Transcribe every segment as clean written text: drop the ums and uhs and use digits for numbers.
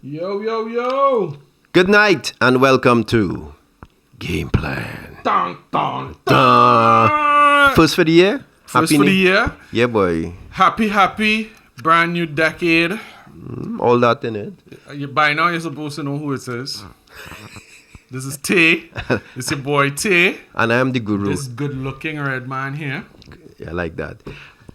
Yo, yo, yo. Good night and welcome to Game Plan. Dun, dun, dun. First for the year? First for the year. Yeah, boy. Happy, brand new decade. All that in it. By now, you're supposed to know who it is. This is Taye. This is your boy Taye. And I am the guru. This good-looking red man here. Yeah, I like that.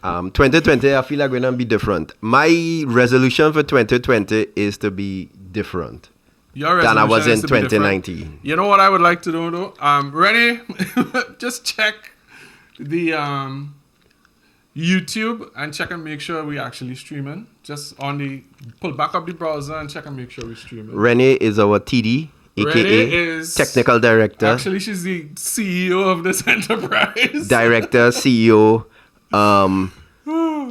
2020, I feel like we're going to be different. My resolution for 2020 is to be different than I was in 2019. You know what I would like to do, though? Rennie, just check the YouTube and check and make sure we actually streaming. Just pull back up the browser and check and make sure we're streaming. Rennie is our TD, a.k.a. Technical Director. Actually, she's the CEO of this enterprise. Director, CEO,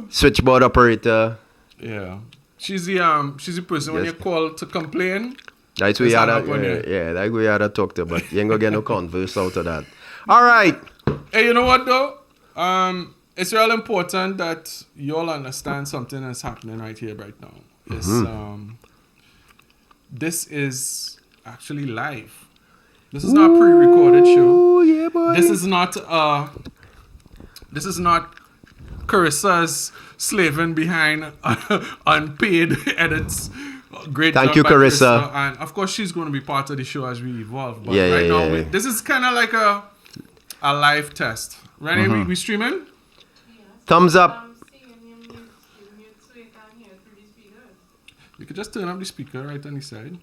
switchboard operator. Yeah. She's the person when you call to complain. That's where you had that's where you had to talk to, but you ain't gonna get no converse out of that. All right. Hey, you know what though? It's real important that you all understand something that's happening right here, right now. This is actually live. This is not a pre-recorded show. Yeah, boy. This is not Carissa's slaving behind unpaid edits. Great Thank job you, by Carissa. And of course, she's going to be part of the show as we evolve. But Yeah, right yeah, now, yeah. this is kind of like a live test. Rennie, we streaming? Thumbs up. You could just turn up the speaker right on the side.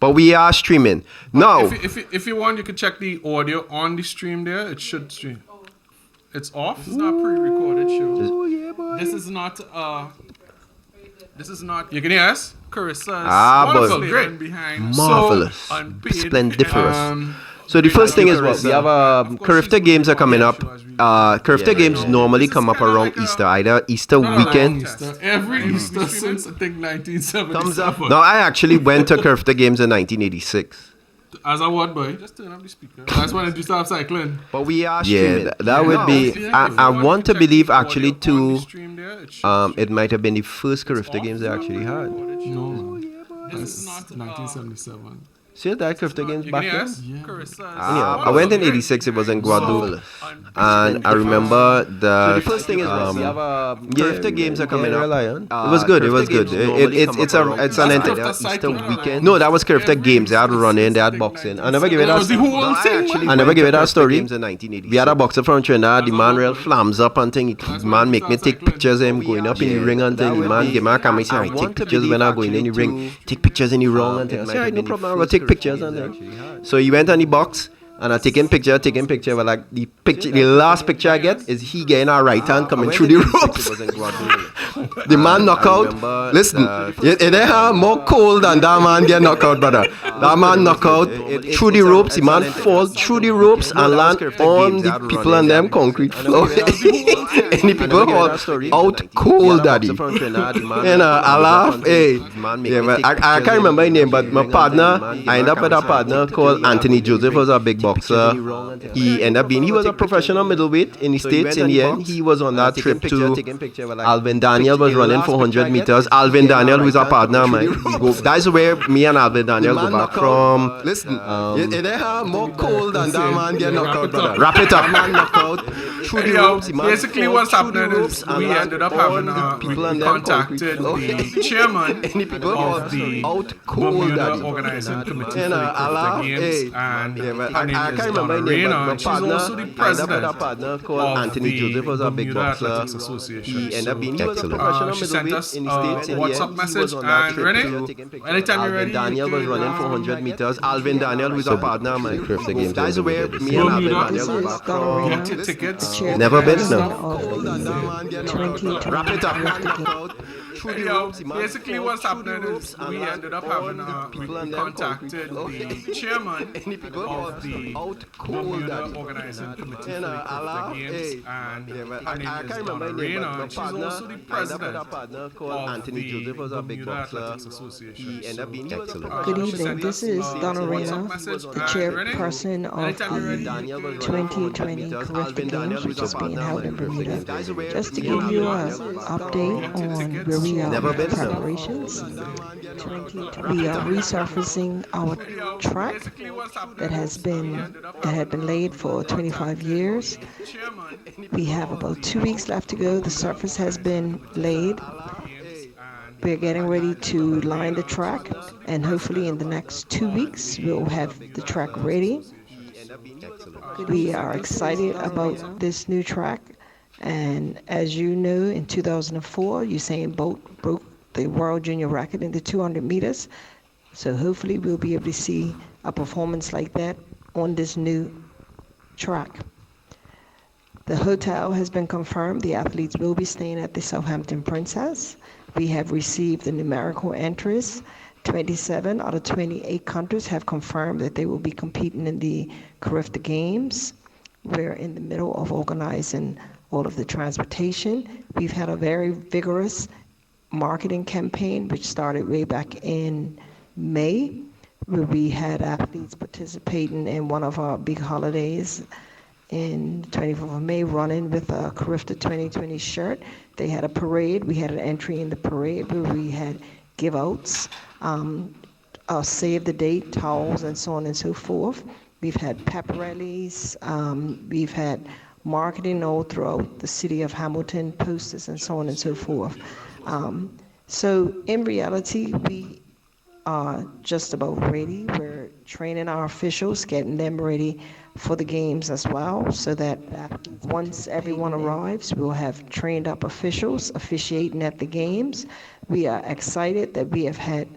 But we are streaming. No. If you want, you can check the audio on the stream there. It should stream. It's off. It's not a pre-recorded show. Yeah, boy. This is not. You can hear us? Carissa's but great behind. marvelous, So unpaid. splendiferous. So the first thing is what we have. Carifta games are coming up. Carifta games normally come up around Easter, either Easter weekend. Every Easter since I think 1977. No, I actually went to Carifta games in 1986. As a what, boy? Just turn up the speaker. That's when you start cycling. But we are streaming. Yeah, that would be. I want to believe actually too. It might have been the first Carifta games they actually had. No, that's 1977. See that Carifta games back then? Yeah. I went in 86, it was in Guadeloupe. And I remember the first thing is Carifta games are coming up. It was good, it was good. It's an Easter weekend. No, that was Carifta games. They had running, they had boxing. I never give it that. I never give it that story. We had a boxer from Trinidad, the man real flams up and thing. The man make me take pictures of him going up in the ring and thing. The man give me a camera, say I take pictures when I go in the ring. Take pictures in the ring and thing. I say, no problem, I'm gonna take pictures and then. So he went on the box and I taking picture, but like the last picture I get is he getting our right hand coming through the ropes. The man knock out. Listen, it ain't more cold than that man get knocked out, brother. That man knock out through the ropes. The man fall through the ropes and land on the people on them concrete floor. And the people all out cold, daddy. And I laugh. Hey, yeah, but I can't remember his name, but my partner, I ended up with a partner called Anthony Joseph, was a big boxer. He ended up he was a professional middleweight in the States. In the end, he was on that trip to Alvin Daniel was running 400 meters. Alvin Daniel, who's a partner of mine. That's where me and Alvin Daniel go back from. Listen, it ain't more cold than that man get knocked out, brother. Wrap it up. Man knocked out through the ropes. Basically, what's happening is we ended up having we contacted the chairman of the Bermuda Organizing Committee for the Games, and her name is Donna Reyna, and she's also the president of the Bermuda Athletics Association. He ended up being excellent. She sent us a WhatsApp message, and Rennie, anytime you're ready, Daniel was running 400 meters. Alvin Daniel, who's a partner of mine. That's where me and Alvin Daniel go back from. Get your tickets. Never been, no. Wrap it up. Basically, what's happening is we ended up having we contacted the chairman of the Bermuda Organizing Committee for the Games, and her name is Donna Reyna, and she's also the president of the Bermuda Athletics Association. Good evening. This is Donna Reyna, the chairperson of the 2020 Carifta Games, which is being held in Bermuda. Just to give you an update on where we we are Never been, so. preparations. We are resurfacing our track that had been laid for 25 years. We have about 2 weeks left to go. The surface has been laid. We're getting ready to line the track, and hopefully in the next 2 weeks we'll have the track ready. We are excited about this new track, and as you know, in 2004, Usain Bolt broke the world junior record in the 200 meters. So hopefully we'll be able to see a performance like that on this new track. The hotel has been confirmed. The athletes will be staying at the Southampton Princess. We have received the numerical entries. 27 out of 28 countries have confirmed that they will be competing in the Carifta Games. We're in the middle of organizing all of the transportation. We've had a very vigorous marketing campaign, which started way back in May, where we had athletes participating in one of our big holidays in 24th of May, running with a Carifta 2020 shirt. They had a parade. We had an entry in the parade where we had give-outs, save the date, towels, and so on and so forth. We've had pep rallies. We've had marketing all throughout the city of Hamilton, posters, and so on and so forth. So in reality, we are just about ready. We're training our officials, getting them ready for the games as well, so that once everyone arrives, we'll have trained up officials officiating at the games. We are excited that we have had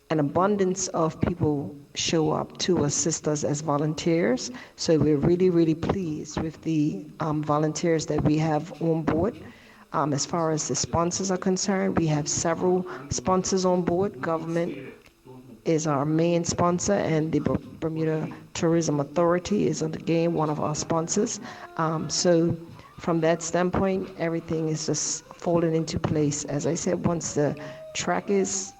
an abundance of people show up to assist us as volunteers. So we're really, really pleased with the volunteers that we have on board. As far as the sponsors are concerned, we have several sponsors on board. Government is our main sponsor, and the Bermuda Tourism Authority is again one of our sponsors. So from that standpoint, everything is just falling into place. As I said, once the track is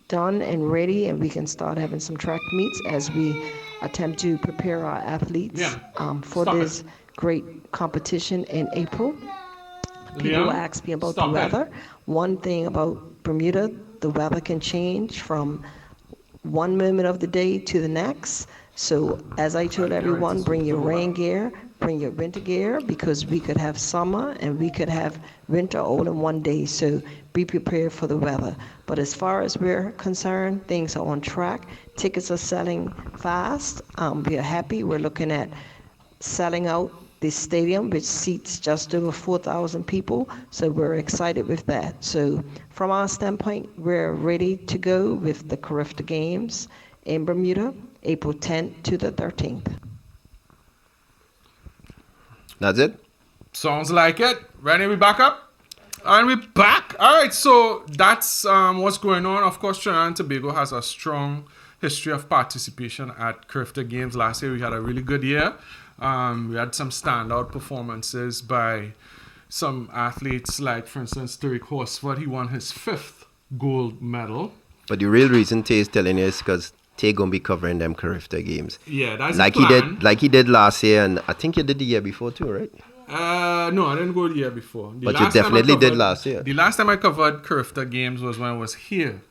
done and ready, and we can start having some track meets as we attempt to prepare our athletes for this great competition in April. People ask me about the weather. One thing about Bermuda, the weather can change from one moment of the day to the next. So as I told everyone, bring your rain gear, bring your winter gear, because we could have summer and we could have winter all in one day. So be prepared for the weather. But as far as we're concerned, things are on track. Tickets are selling fast. We are happy. We're looking at selling out the stadium, which seats just over 4,000 people. So we're excited with that. So from our standpoint, we're ready to go with the Carifta Games in Bermuda, April 10th to the 13th. That's it? Sounds like it. Ready? We back up? And we're back. All right, so that's what's going on. Of course, Trinidad and Tobago has a strong history of participation at Carifta Games. Last year, we had a really good year. We had some standout performances by some athletes, like, for instance, Tariq Horsford. He won his 5th gold medal. But the real reason Tay is telling you is because Tay gonna be covering them Carifta Games. Yeah, that's like the plan. He did last year, and I think you did the year before too, right? No, I didn't go the year before. But you definitely did last year. The last time I covered Carifta Games was when I was here.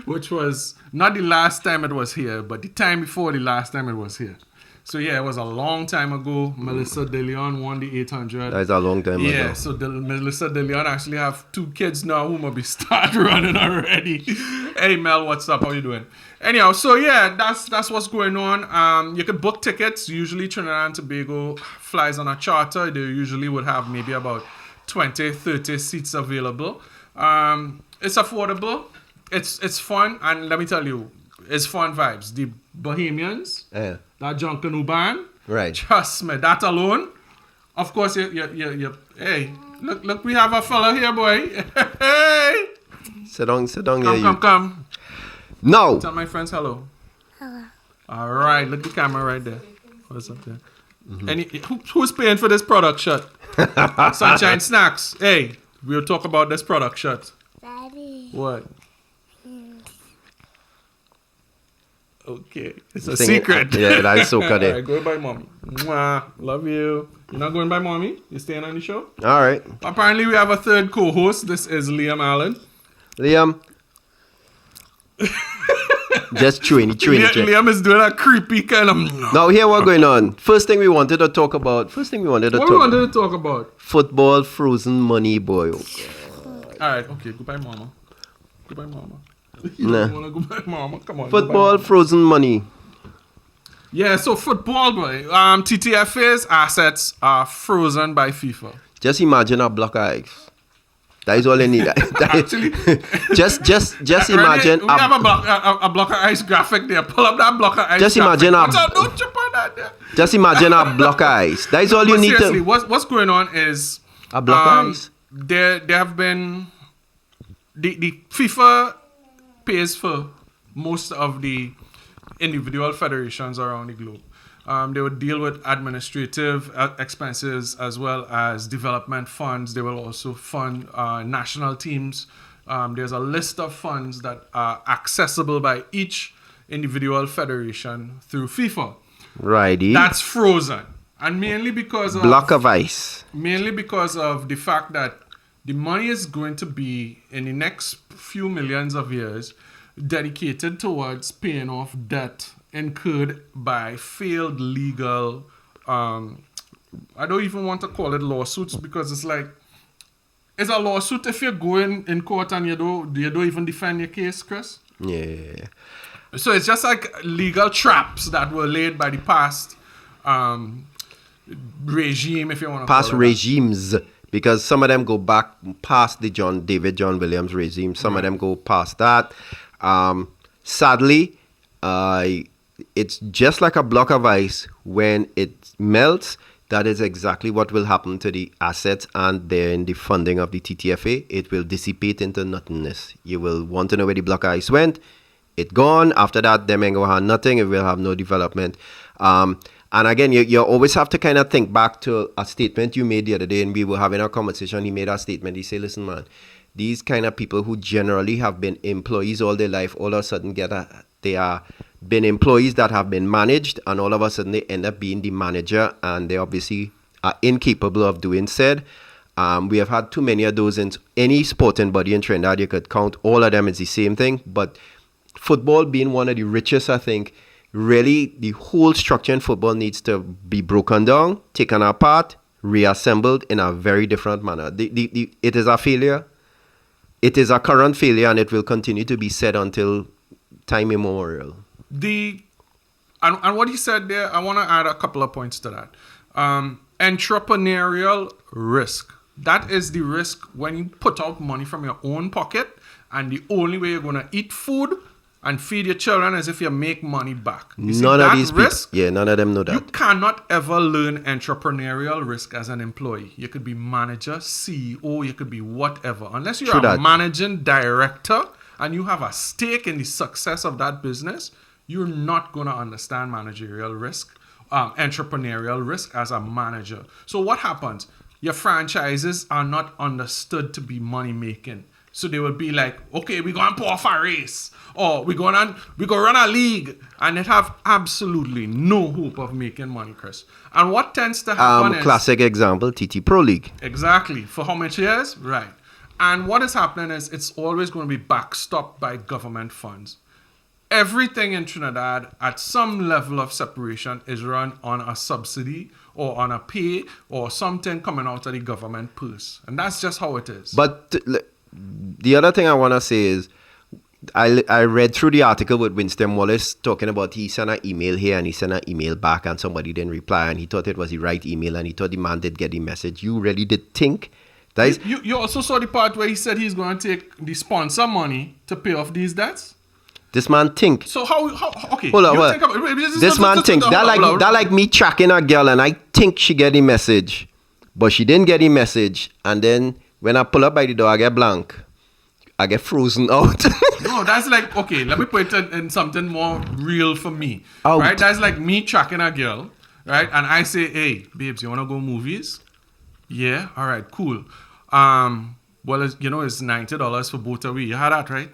Which was not the last time it was here, but the time before the last time it was here. So yeah, it was a long time ago. Melissa De Leon won the 800. That's a long time ago. Yeah, so Melissa De Leon actually have 2 kids now who will be start running already. Hey Mel, what's up? How you doing? Anyhow, so yeah, that's what's going on. You can book tickets. Usually Trinidad and Tobago flies on a charter. They usually would have maybe about 20, 30 seats available. It's affordable. It's fun, and let me tell you, it's fun vibes. The Bohemians, that John Canoe band, right? Trust me, that alone. Of course, you. Hey, look, we have a fella here, boy. Hey, sit down. Come. No. Tell my friends hello. Hello. All right, look at the camera right there. What's up there? Mm-hmm. Who's paying for this product shot? Sunshine Snacks. Hey, we'll talk about this product shot. Daddy. What? Okay. It's a secret. Yeah, that is so cut. All right, go by mommy. Mwah. Love you. You're not going by mommy? You're staying on the show? All right. Apparently, we have a third co-host. This is Liam Allen. Liam. Just chewing. Liam is doing a creepy kind of... Now, here what's going on. First thing we wanted to talk about. What we wanted to talk about? Football frozen money, boy. All right, okay. Goodbye, mama. You don't want to go by mama. Come on. Football frozen money. Yeah, so football, boy. TTFA's assets are frozen by FIFA. Just imagine a block of ice. That is all they need. Actually, just imagine. We have a block of ice graphic there. Pull up that block of ice. Just imagine don't chip on that there. Just imagine a block of ice. That is all you need seriously, to. What's going on is A block of ice. There have been the FIFA pays for most of the individual federations around the globe. They would deal with administrative expenses as well as development funds. They will also fund national teams. There's a list of funds that are accessible by each individual federation through FIFA. Righty. That's frozen. And mainly because of... Block of ice. Mainly because of the fact that the money is going to be, in the next few millions of years, dedicated towards paying off debt incurred by failed legal, I don't even want to call it lawsuits because it's like, it's a lawsuit if you're going in court and you don't even defend your case, Chris. Yeah. So it's just like legal traps that were laid by the past regime, if you want to past call it regimes. Because some of them go back past the David John Williams regime. Some of them go past that. Sadly, it's just like a block of ice. When it melts, that is exactly what will happen to the assets and then the funding of the TTFA. It will dissipate into nothingness. You will want to know where the block of ice went. It gone. After that, them ain't gonna have nothing. It will have no development. And again, you always have to kind of think back to a statement you made the other day, and we were having a conversation. He made a statement. He said, listen, man, these kind of people who generally have been employees all their life, all of a sudden they are been employees that have been managed, and all of a sudden they end up being the manager, and they obviously are incapable of doing said. We have had too many of those in any sporting body in Trinidad. You could count all of them. It's the same thing. But football being one of the richest, I think, really, the whole structure in football needs to be broken down, taken apart, reassembled in a very different manner. It is a failure. It is a current failure, and it will continue to be said until time immemorial. And what he said there, I want to add a couple of points to that. Entrepreneurial risk. That is the risk when you put out money from your own pocket, and the only way you're going to eat food and feed your children as if you make money back. None of these risk, none of them know that. You cannot ever learn entrepreneurial risk as an employee. You could be manager, CEO, you could be whatever. Unless you're a managing director and you have a stake in the success of that business, you're not going to understand managerial risk, entrepreneurial risk as a manager. So what happens? Your franchises are not understood to be money making. So they would be like, okay, we're going to pour off a race. Or we go run a league. And it have absolutely no hope of making money, Chris. And what tends to happen is... Classic example, TT Pro League. Exactly. For how much years? Right. And what is happening is it's always going to be backstopped by government funds. Everything in Trinidad at some level of separation is run on a subsidy or on a pay or something coming out of the government purse. And that's just how it is. But... the other thing I want to say is I read through the article with Winston Wallace talking about he sent an email here and he sent an email back and somebody didn't reply and he thought it was the right email and he thought the man did get the message. You really did think that is... You also saw the part where he said he's going to take the sponsor money to pay off these debts? This man think. So how okay. Hold on, this man think. That like me tracking a girl and I think she get the message, but she didn't get the message and then... when I pull up by the door, I get blank. I get frozen out. No, that's like, okay, let me put it in something more real for me. Out. Right? That's like me tracking a girl, right? And I say, hey, babes, you want to go movies? Yeah? All right, cool. Well, it's $90 for both of we. You had that, right?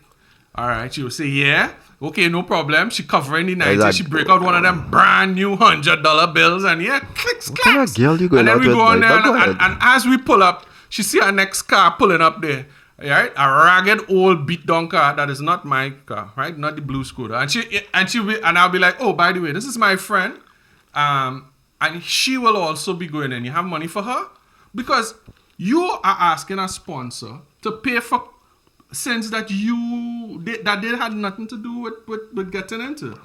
All right, she will say, yeah, okay, no problem. She covering the 90s. She break out one of them brand new $100 bills and clicks, what kind of girl you going and then out we with, go on there like, and as we pull up, she see our next car pulling up there. Right, a ragged old beat down car that is not my car, right? Not the blue scooter. And I'll be like, oh, by the way, this is my friend, and she will also be going in. You have money for her because you are asking a sponsor to pay for sins that they had nothing to do with getting into.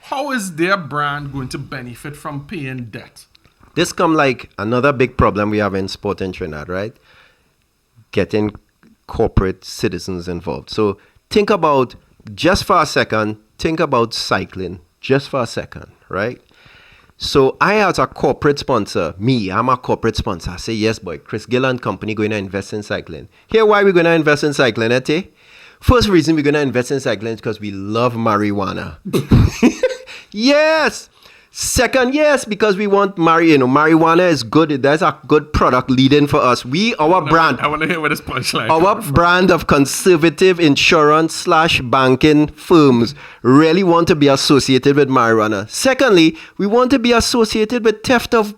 How is their brand going to benefit from paying debt? This come like another big problem we have in sport in Trinidad, right? Getting corporate citizens involved. So think about, just for a second, think about cycling, just for a second, right? So I as a corporate sponsor, I'm a corporate sponsor. I say, yes, boy, Chris Gill and company going to invest in cycling. Here, why we're going to invest in cycling, Taye? First reason we're going to invest in cycling is because we love marijuana. Yes! Second, yes, because we want marijuana is good. There's a good product leading for us. Our brand. I want to hear what this punchline. Our brand of conservative insurance / banking firms really want to be associated with marijuana. Secondly, we want to be associated with theft of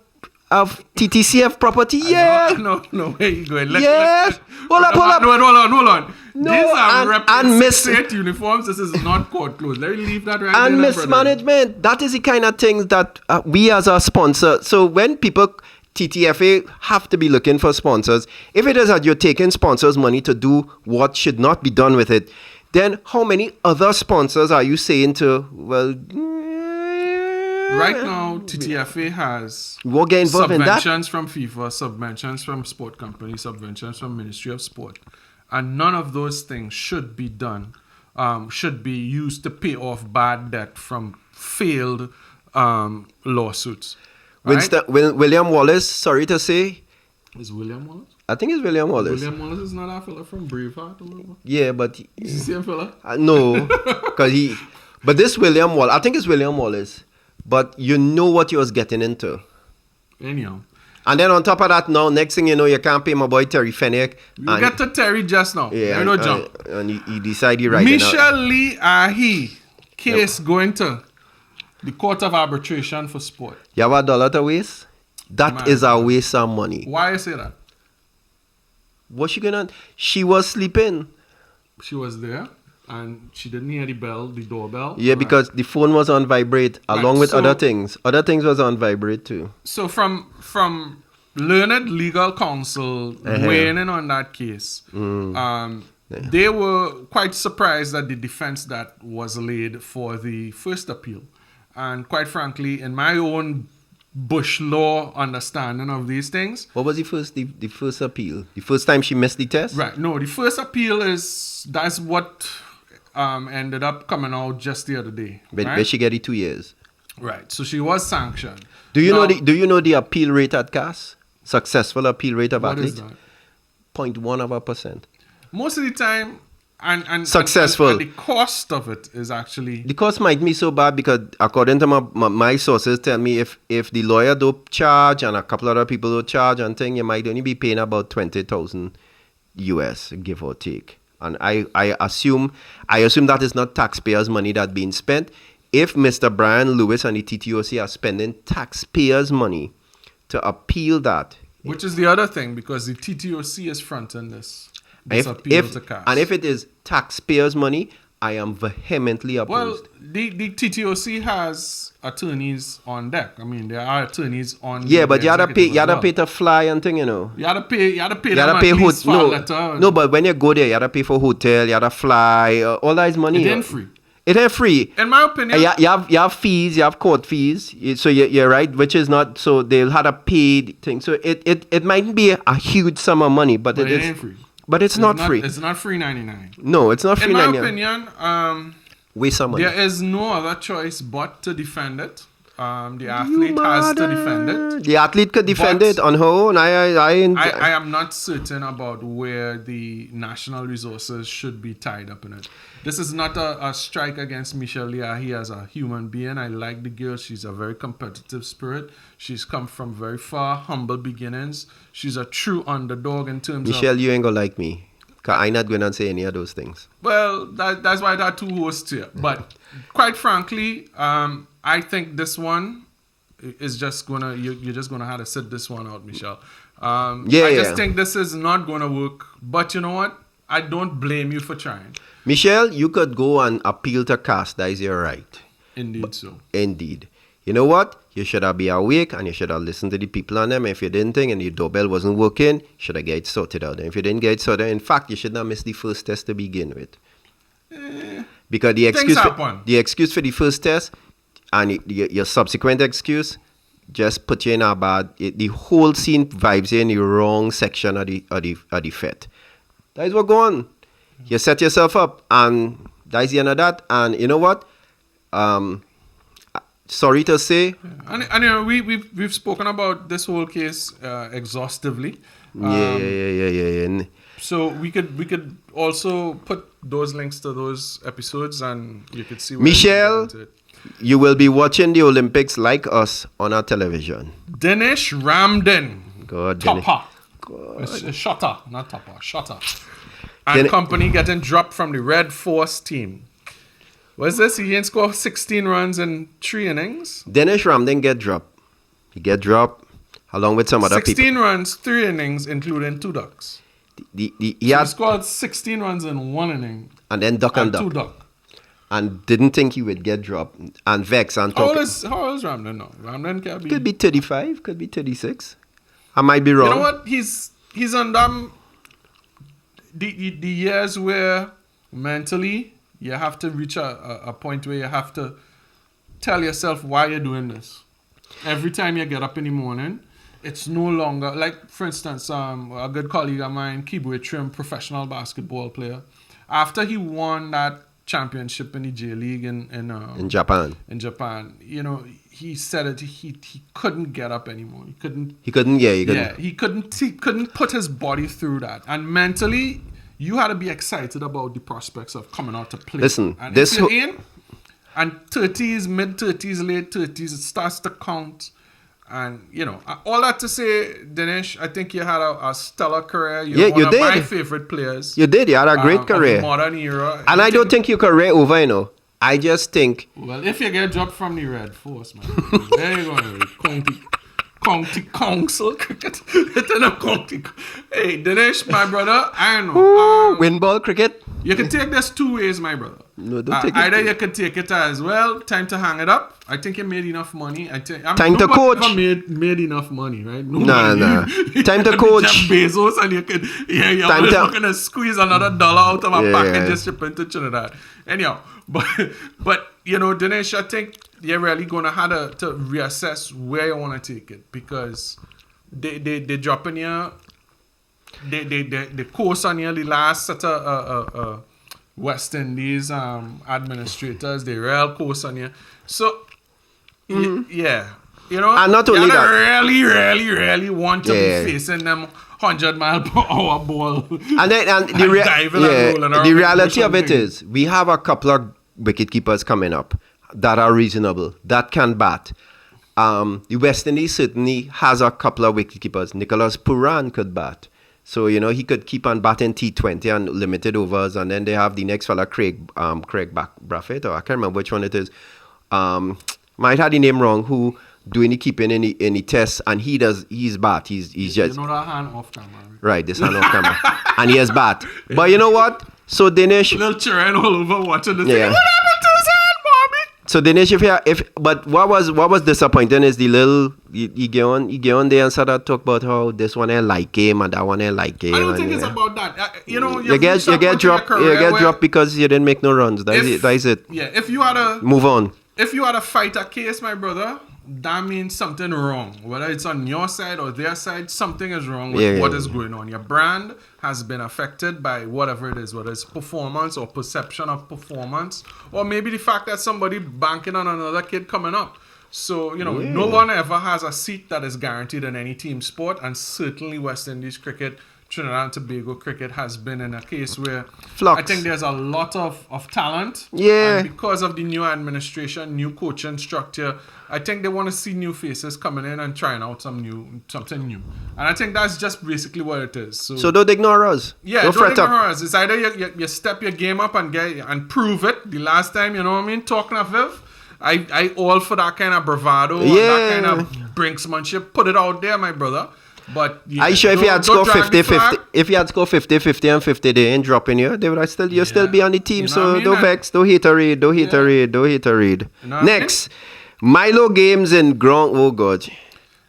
TTCF property. Yeah. No, where you going? Yes. Hold up. Hold on. No, these are state uniforms. This is not court closed. Let me leave that right and there. Mismanagement. That is the kind of things that we as a sponsor. So when people, TTFA, have to be looking for sponsors, if it is that you're taking sponsors' money to do what should not be done with it, then how many other sponsors are you saying to, well... Right now, TTFA has subventions from FIFA, subventions from sport companies, subventions from Ministry of Sport. And none of those things should be done, should be used to pay off bad debt from failed lawsuits. Right? William Wallace, sorry to say. Is William Wallace? I think it's William Wallace. William Wallace is not a fella from Braveheart or whatever? Yeah, but... Is he the same fella? No, because But this William Wallace, I think it's William Wallace. But you know what you was getting into. Anyhow. And then on top of that, now, next thing you know, you can't pay my boy Terry Fennick. You get to Terry just now. Yeah, jump. And he decided he right. Michelle Lee Ahi case going to the Court of Arbitration for Sport. You have $1 to waste? That is a waste of money. Why you say that? What's she gonna... She was sleeping. She was there. And she didn't hear the doorbell. Yeah, right. Because the phone was on vibrate along with other things. Other things was on vibrate too. So from learned legal counsel weighing in on that case, they were quite surprised at the defense that was laid for the first appeal. And quite frankly, in my own Bush law understanding of these things. What was the first appeal? The first time she missed the test? Right. No, the first appeal that's what ended up coming out just the other day. But she get it 2 years. Right. So she was sanctioned. Do you know the appeal rate at CAS? Successful appeal rate of athletes? What is that? 0.1%. Most of the time, and successful. And the cost of it is actually... The cost might be so bad because according to my sources tell me if the lawyer don't charge and a couple other people don't charge and thing, you might only be paying about $20,000 US, give or take. And I assume that is not taxpayers' money that's being spent. If Mr. Brian Lewis and the TTOC are spending taxpayers' money to appeal that... Which is the other thing, because the TTOC is fronting this appeal to CAS. And if it is taxpayers' money, I am vehemently opposed. Well, the TTOC has attorneys on deck. I mean, there are attorneys on. Yeah, but you had to pay to fly and thing, you know. You had to pay No, but when you go there, you had to pay for hotel, you had to fly, all that is money. It ain't free. It ain't free. In my opinion. You have fees, you have court fees. So you're right, which is not, so they'll have to pay the thing. So it might be a huge sum of money, but it ain't free. But it's not free. It's not free 99. No, it's not free 99. In my opinion, waste some money. There is no other choice but to defend it. The athlete has to defend it. The athlete could defend it on her own. I am not certain about where the national resources should be tied up in it. This is not a strike against Michelle Liahi as a human being. I like the girl. She's a very competitive spirit. She's come from very far, humble beginnings. She's a true underdog in terms Michelle, you ain't gonna like me. Because I'm not going to say any of those things. Well, that's why there are two hosts here. But quite frankly, I think this one is just gonna you're just gonna have to sit this one out, Michelle. I just think this is not gonna work. But you know what? I don't blame you for trying. Michelle, you could go and appeal to CAS. That is your right. Indeed so. Indeed. You know what? You should have been awake and you should have listened to the people on them. If you didn't think and your doorbell wasn't working, you should have get it sorted out. And if you didn't get it sorted, in fact, you should not miss the first test to begin with. Because the excuse for the first test and your subsequent excuse just put you in a bad. The whole scene vibes you in the wrong section of the fet. That is what going on. You set yourself up, and that is the end of that. And you know what? Sorry to say. And you know, we've spoken about this whole case exhaustively. Yeah. So we could also put those links to those episodes, and you could see. Michelle, you will be watching the Olympics like us on our television. Dinesh Ramden, God, topper, shutter, not topper, shutter, and company getting dropped from the Red Force team. What's this? He didn't score 16 runs in 3 innings. Dinesh Ramden get dropped. He get dropped along with some other 16 people. 16 runs, 3 innings, including 2 ducks. He scored 16 runs in 1 inning. And then duck and duck. 2 duck. And didn't think he would get dropped. And vex and talk. How old is Ramden now? Ramden can be... Could be 35, could be 36. I might be wrong. You know what? He's on the years where mentally you have to reach a point where you have to tell yourself why you're doing this. Every time you get up in the morning, it's no longer... Like, for instance, a good colleague of mine, Kibwe Trim, professional basketball player, after he won that championship in the J League in Japan. In Japan, you know, he said it. He couldn't get up anymore. He couldn't. He couldn't. He couldn't put his body through that. And mentally, you had to be excited about the prospects of coming out to play. Listen, and this if you're in, and 30s, mid 30s, late 30s, it starts to count. And, you know, all that to say, Dinesh, I think you had a stellar career. You're one of my favorite players. You did. You had a great career. Of the modern era. And I don't think your career over, you know. I just think... Well, if you get dropped from the Red Force, man, there you go. County Council cricket. Hey, Dinesh, my brother, I know. Win ball cricket? You can take this 2 ways, my brother. No, don't take it. Either you can take it as, well, time to hang it up. I think you made enough money. Time to coach. Made enough money, right? Nah. Time to coach. Jeff Bezos, and you're not going to squeeze another $1 out of a pack and just ship into Trinidad. Anyhow, but you know, Dinesh, I think you're really going to have to reassess where you want to take it, because they dropping you. They course on you the last set of West Indies administrators. They real course on you. So yeah, you know, and not only that, really want to be facing them 100-mile-per-hour ball. And the reality of it is, we have a couple of wicket keepers coming up that are reasonable, that can bat. The West Indies certainly has a couple of wicket keepers. Nicholas Puran could bat. So, you know, he could keep on batting T20 and limited overs. And then they have the next fella, Craig Braffett, or I can't remember which one it is. Might have the name wrong, who doing the keeping in the test, and he's bat. He's just... You know that hand off camera. Right, this hand off camera. And he has bat. But you know what? So Dinesh... Little children all over watching this thing. What happened to his hand, Bobby? So Dinesh, but what was disappointing is the little... You get on there and start to talk about how this one I like him and that one I like him. I don't think it's about that. You know, you get dropped because you didn't make no runs. That is it. Yeah, if you had a... Move on. If you had to fight a case, my brother, that means something wrong. Whether it's on your side or their side, something is wrong with what is going on. Your brand has been affected by whatever it is, whether it's performance or perception of performance, or maybe the fact that somebody banking on another kid coming up. So, you know, no one ever has a seat that is guaranteed in any team sport, and certainly West Indies cricket Trinidad and Tobago cricket has been in a case where Flux. I think there's a lot of talent. Yeah. And because of the new administration, new coaching structure, I think they want to see new faces coming in and trying out something new. And I think that's just basically what it is. So don't ignore us. yeah, Don't don't fret ignore up. us. It's either you step your game up and prove it. The last time, you know what I mean? Talking of Viv, I all for that kind of bravado and that kind of brinksmanship. Put it out there, my brother. But yeah, Are you sure if you had don't scored drag the 50-50, flag? if you had scored 50-50 and 50 they ain't dropping you, they would have still still be on the team. You know So what I mean? don't vex, don't haterade, don't haterade, don't haterade. You know what I mean? Next, Milo games in ground. Oh God.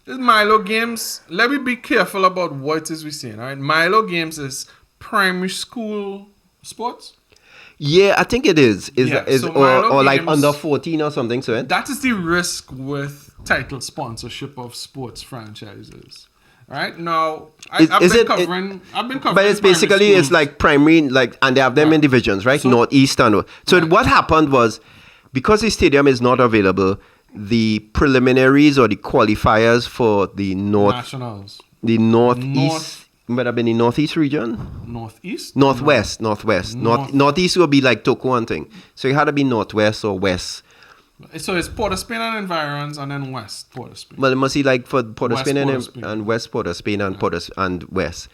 This Milo games, let me be careful about what it is we're saying. All right, Milo games is primary school sports. Yeah, I think it is. Yeah, Is so Milo or like games- under 14 or something. So That is the risk with title sponsorship of sports franchises. Right now, I've been covering. But it's basically it's like primary, like, and they have them in divisions, right? So- Northeast and so Right. what happened was, because the stadium is not available, the preliminaries or the qualifiers for the nationals. northeast, might have been the northeast region, Northeast. northwest. North. Northeast would be like Toko and thing. So you had to be northwest or west. So it's Port of Spain and environs, and then West Port of Spain. Well, it must be like for Port of West Spain Port and, of Spain. and West Port of Spain and and West.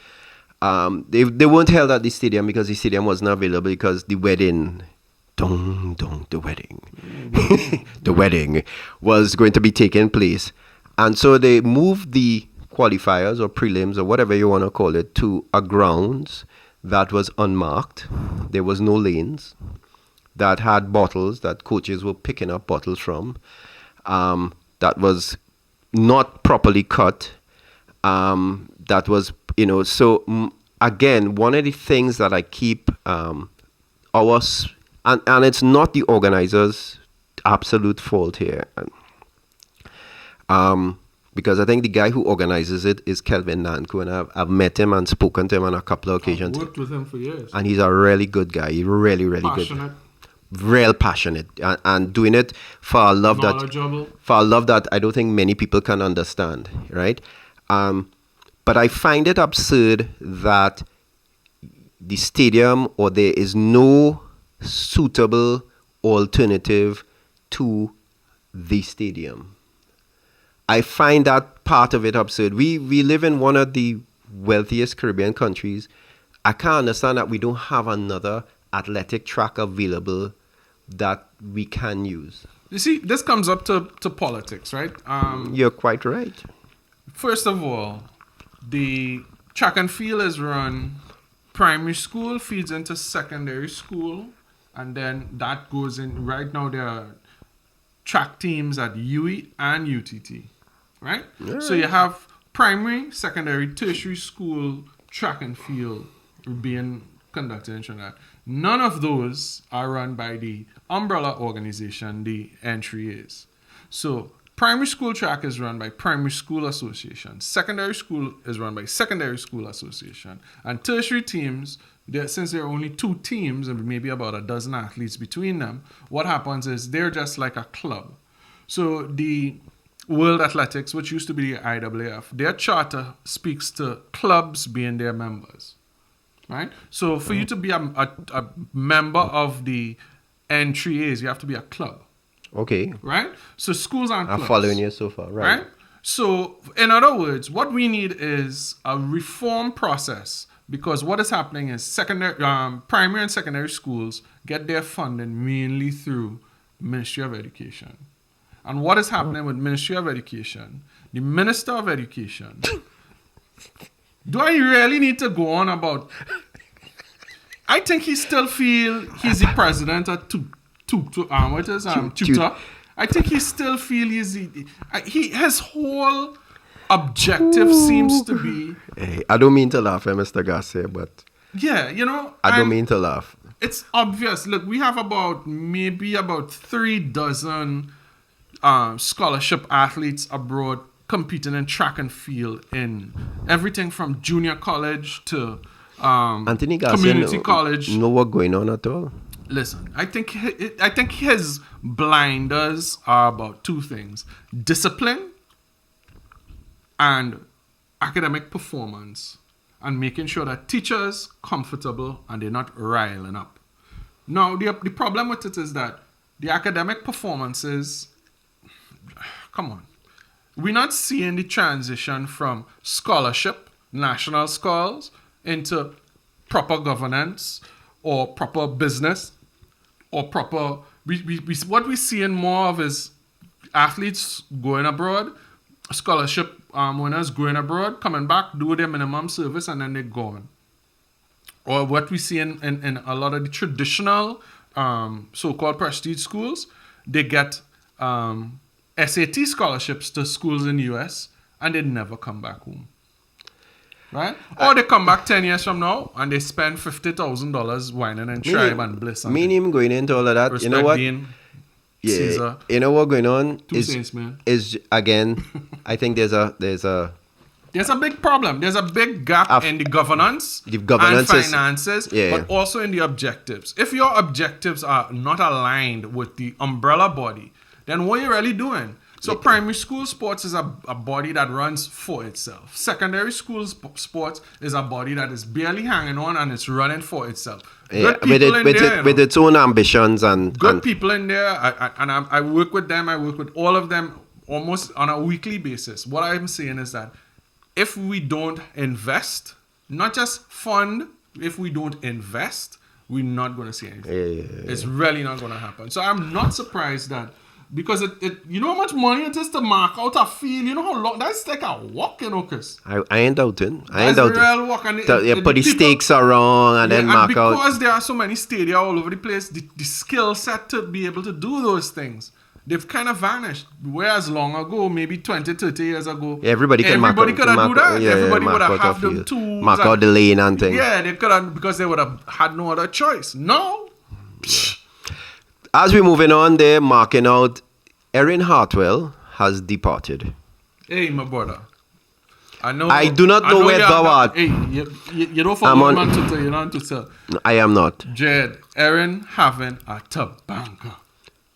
They weren't held at the stadium because the stadium wasn't available because the wedding, the wedding, the wedding was going to be taking place, and so they moved the qualifiers or prelims or whatever you want to call it to a grounds that was unmarked. There was no lanes. That had bottles that coaches were picking up bottles from, that was not properly cut, that was, so again, one of the things that I keep, and it's not the organizers' absolute fault here, because I think the guy who organizes it is Kelvin Nanko, and I've met him and spoken to him on a couple of occasions. I've worked with him for years. And he's a really good guy. He's really, really Passionate. good. Real passionate and doing it for a love that I don't think many people can understand, right? But I find it absurd that the stadium or there is no suitable alternative to the stadium. I find that part of it absurd. We live in one of the wealthiest Caribbean countries. I can't understand that we don't have another athletic track available that we can use. You see, this comes up to politics, right? You're quite right. First of all, the track and field is run, primary school feeds into secondary school, and then that goes in. Right now there are track teams at UE and UTT, right? Yeah. So you have primary, secondary, tertiary school track and field being conducted in Trinidad. None of those are run by the umbrella organization, the entry is. So primary school track is run by Primary School Association. Secondary school is run by Secondary School Association. And tertiary teams, since there are only two teams and maybe about a dozen athletes between them, what happens is they're just like a club. So the World Athletics, which used to be the IAAF, their charter speaks to clubs being their members. Right? So for you to be a member of the NTAs, you have to be a club. Okay. Right? So schools aren't clubs. I'm following you so far. Right? So in other words, what we need is a reform process, because what is happening is primary and secondary schools get their funding mainly through Ministry of Education. And what is happening with Ministry of Education? The Minister of Education... Do I really need to go on about... I think he still feel he's the president at tutor. I think he still feel his whole objective seems to be... Hey, I don't mean to laugh, Mr. Garcia, but... Yeah, I don't mean to laugh. It's obvious. Look, we have about 3 dozen scholarship athletes abroad competing in track and field in everything from junior college to Anthony Garcia community college. Know what's going on at all? Listen, I think his blinders are about two things: discipline and academic performance. and making sure that teachers comfortable and they're not riling up. Now, the problem with it is that the academic performances, come on, we're not seeing the transition from scholarship, national scholars, into proper governance or proper business or proper... what we're seeing more of is athletes going abroad, scholarship winners going abroad, coming back, do their minimum service, and then they're gone. Or what we see in a lot of the traditional so-called prestige schools, they get SAT scholarships to schools in the US, and they never come back home. Right? Or they come back 10 years from now, and they spend $50,000 whining and tribe and bliss. Meaning going into all of that, you know what? Caesar. You know what going on is again, I think there's a big problem. There's a big gap in the governance and finances, but also in the objectives. If your objectives are not aligned with the umbrella body, then what are you really doing? So primary school sports is a body that runs for itself. Secondary school sports is a body that is barely hanging on and it's running for itself. With its own ambitions and people in there. I work with them. I work with all of them almost on a weekly basis. What I'm saying is that if we don't invest, not just fund, if we don't invest, we're not going to see anything. It's really not going to happen. So I'm not surprised that, because it you know how much money it is to mark out a field? You know how long? That's like a walk, Chris. I ain't doubting. That's a real walk. And you put the stakes around and then mark out. Because there are so many stadia all over the place, the skill set to be able to do those things, they've kind of vanished. Whereas long ago, maybe 20, 30 years ago, everybody could do that. Everybody would have the tools. Mark out the lane and things. Yeah, they could have, because they would have had no other choice. No. As we're moving on there, marking out, Erin Hartwell has departed. Hey, my brother. I do not know where thou art. Hey, you don't follow man to tell, you don't to tell. I am not. Jed, Erin having a tabanka.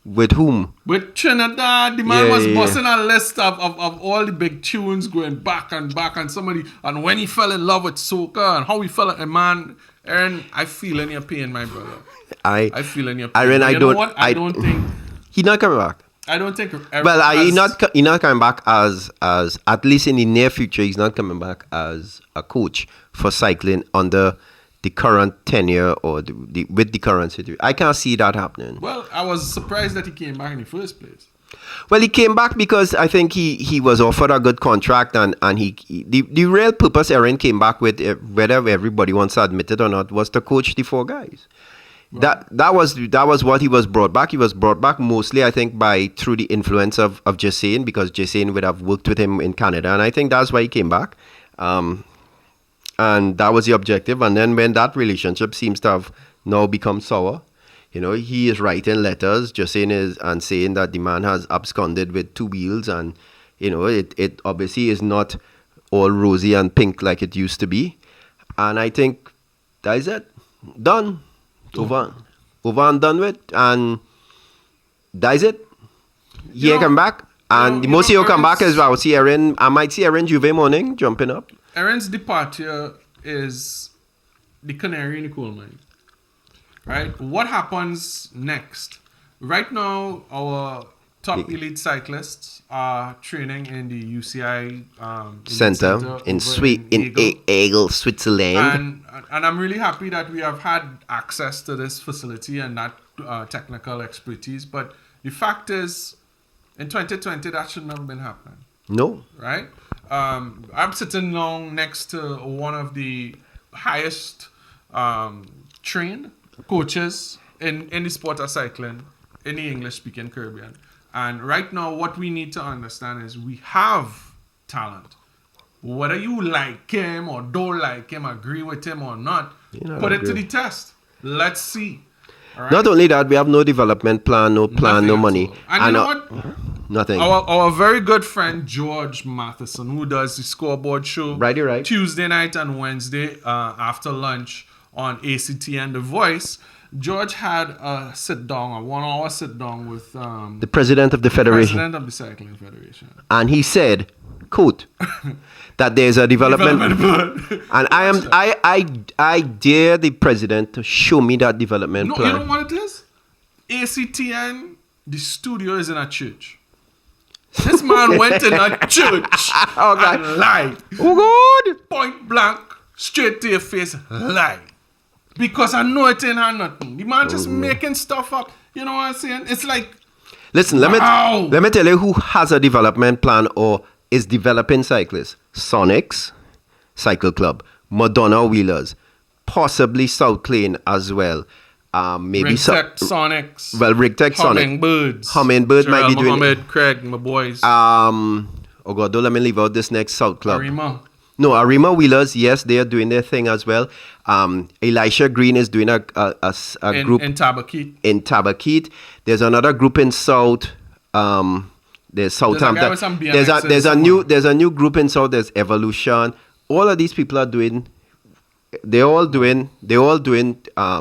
With whom? With Trinidad. The man was busting a list of all the big tunes going back and somebody, and when he fell in love with soca and how he fell in, man, Erin, I feel in your pain, my brother. I feel in your pain. Erin, I don't think he's not coming back. I don't think. He's not coming back as at least in the near future. He's not coming back as a coach for cycling under the current tenure or with the current situation. I can't see that happening. Well, I was surprised that he came back in the first place. Well, he came back because I think he was offered a good contract, and the real purpose Erin came back with, whether everybody wants to admit it or not, was to coach the four guys. Right. That was what he was brought back. He was brought back mostly, I think, through the influence of Jason, because Jason would have worked with him in Canada, and I think that's why he came back. And that was the objective. And then when that relationship seems to have now become sour, he is writing letters, Jason and saying that the man has absconded with two wheels, and it obviously is not all rosy and pink like it used to be. And I think that is it. Done. Over and done with, and that's it. He come back, and the most he'll come back is I might see Erin Juve morning jumping up. Erin's departure is the canary in the coal mine, right? What happens next? Right now, our top elite cyclists are training in the UCI center in Egel, Switzerland. And I'm really happy that we have had access to this facility and that technical expertise. But the fact is, in 2020, that shouldn't have been happening. No. Right? I'm sitting now next to one of the highest trained coaches in the sport of cycling in the English-speaking Caribbean. And right now, what we need to understand is we have talent. Whether you like him or don't like him, agree with him or not, put it to the test. Let's see. Right? Not only that, we have no development plan, no money. And you know what? Nothing. Our very good friend George Matheson, who does the scoreboard show right. Tuesday night and Wednesday after lunch on ACT and The Voice, George had a 1-hour sit down with the president of the federation. President of the Cycling Federation. And he said quote that there's a development and I dare the president to show me that development plan. You know what it is? ACTN, the studio is in a church. This man went in a church and lied. Oh God! Point blank, straight to your face, lie. Because I know it ain't had nothing. The man just making stuff up. You know what I'm saying? It's like, listen, let me tell you who has a development plan or is developing cyclists. Sonics Cycle Club, Madonna Wheelers, possibly South Lane as well. Maybe Rigtech Sonics. Well, Rigtech Hummingbirds. Hummingbird might be doing. Mohammed, Craig, my boys. Oh God, don't let me leave out this next South Club. Arima. No, Arima Wheelers, yes, they are doing their thing as well. Elisha Green is doing a group in Tabaquite. In Tabaquite. There's another group in South. There's Southampton. There's a new group in South. There's Evolution. All of these people are doing. They're all doing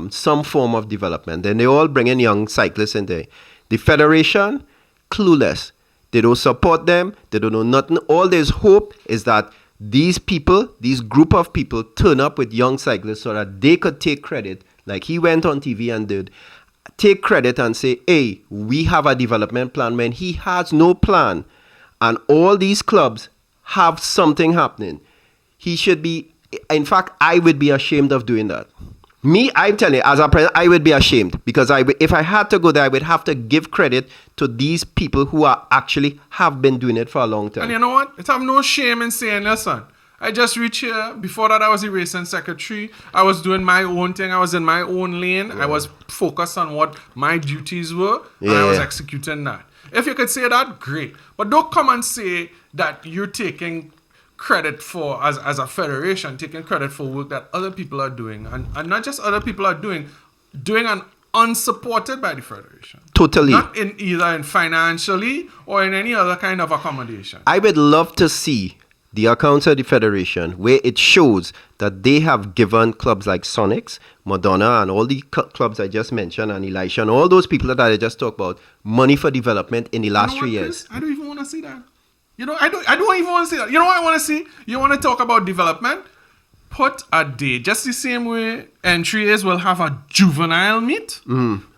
some form of development, and they're all bringing young cyclists in there. The federation, clueless. They don't support them. They don't know nothing. All there's hope is that these group of people turn up with young cyclists so that they could take credit, like he went on TV and did, take credit and say, hey, we have a development plan, when he has no plan. And all these clubs have something happening. He should be, in fact, I would be ashamed of doing that. Me, I'm telling you, as a president, I would be ashamed because if I had to go there, I would have to give credit to these people who have been doing it for a long time. And you know what? I have no shame in saying, listen, I just reached here. Before that, I was the racing secretary. I was doing my own thing. I was in my own lane. Yeah. I was focused on what my duties were, and I was executing that. If you could say that, great. But don't come and say that you're taking credit for, as a federation, taking credit for work that other people are doing, and not just other people are doing and unsupported by the federation. Totally. Not in either in financially or in any other kind of accommodation. I would love to see the accounts of the federation where it shows that they have given clubs like Sonics, Madonna, and all the clubs I just mentioned, and Elisha, and all those people that I just talked about, money for development in the last 3 years. Chris? I don't even want to see that. You know, I don't even want to see that. You know what I want to see? You want to talk about development? Put a day, just the same way entries will have a juvenile meet.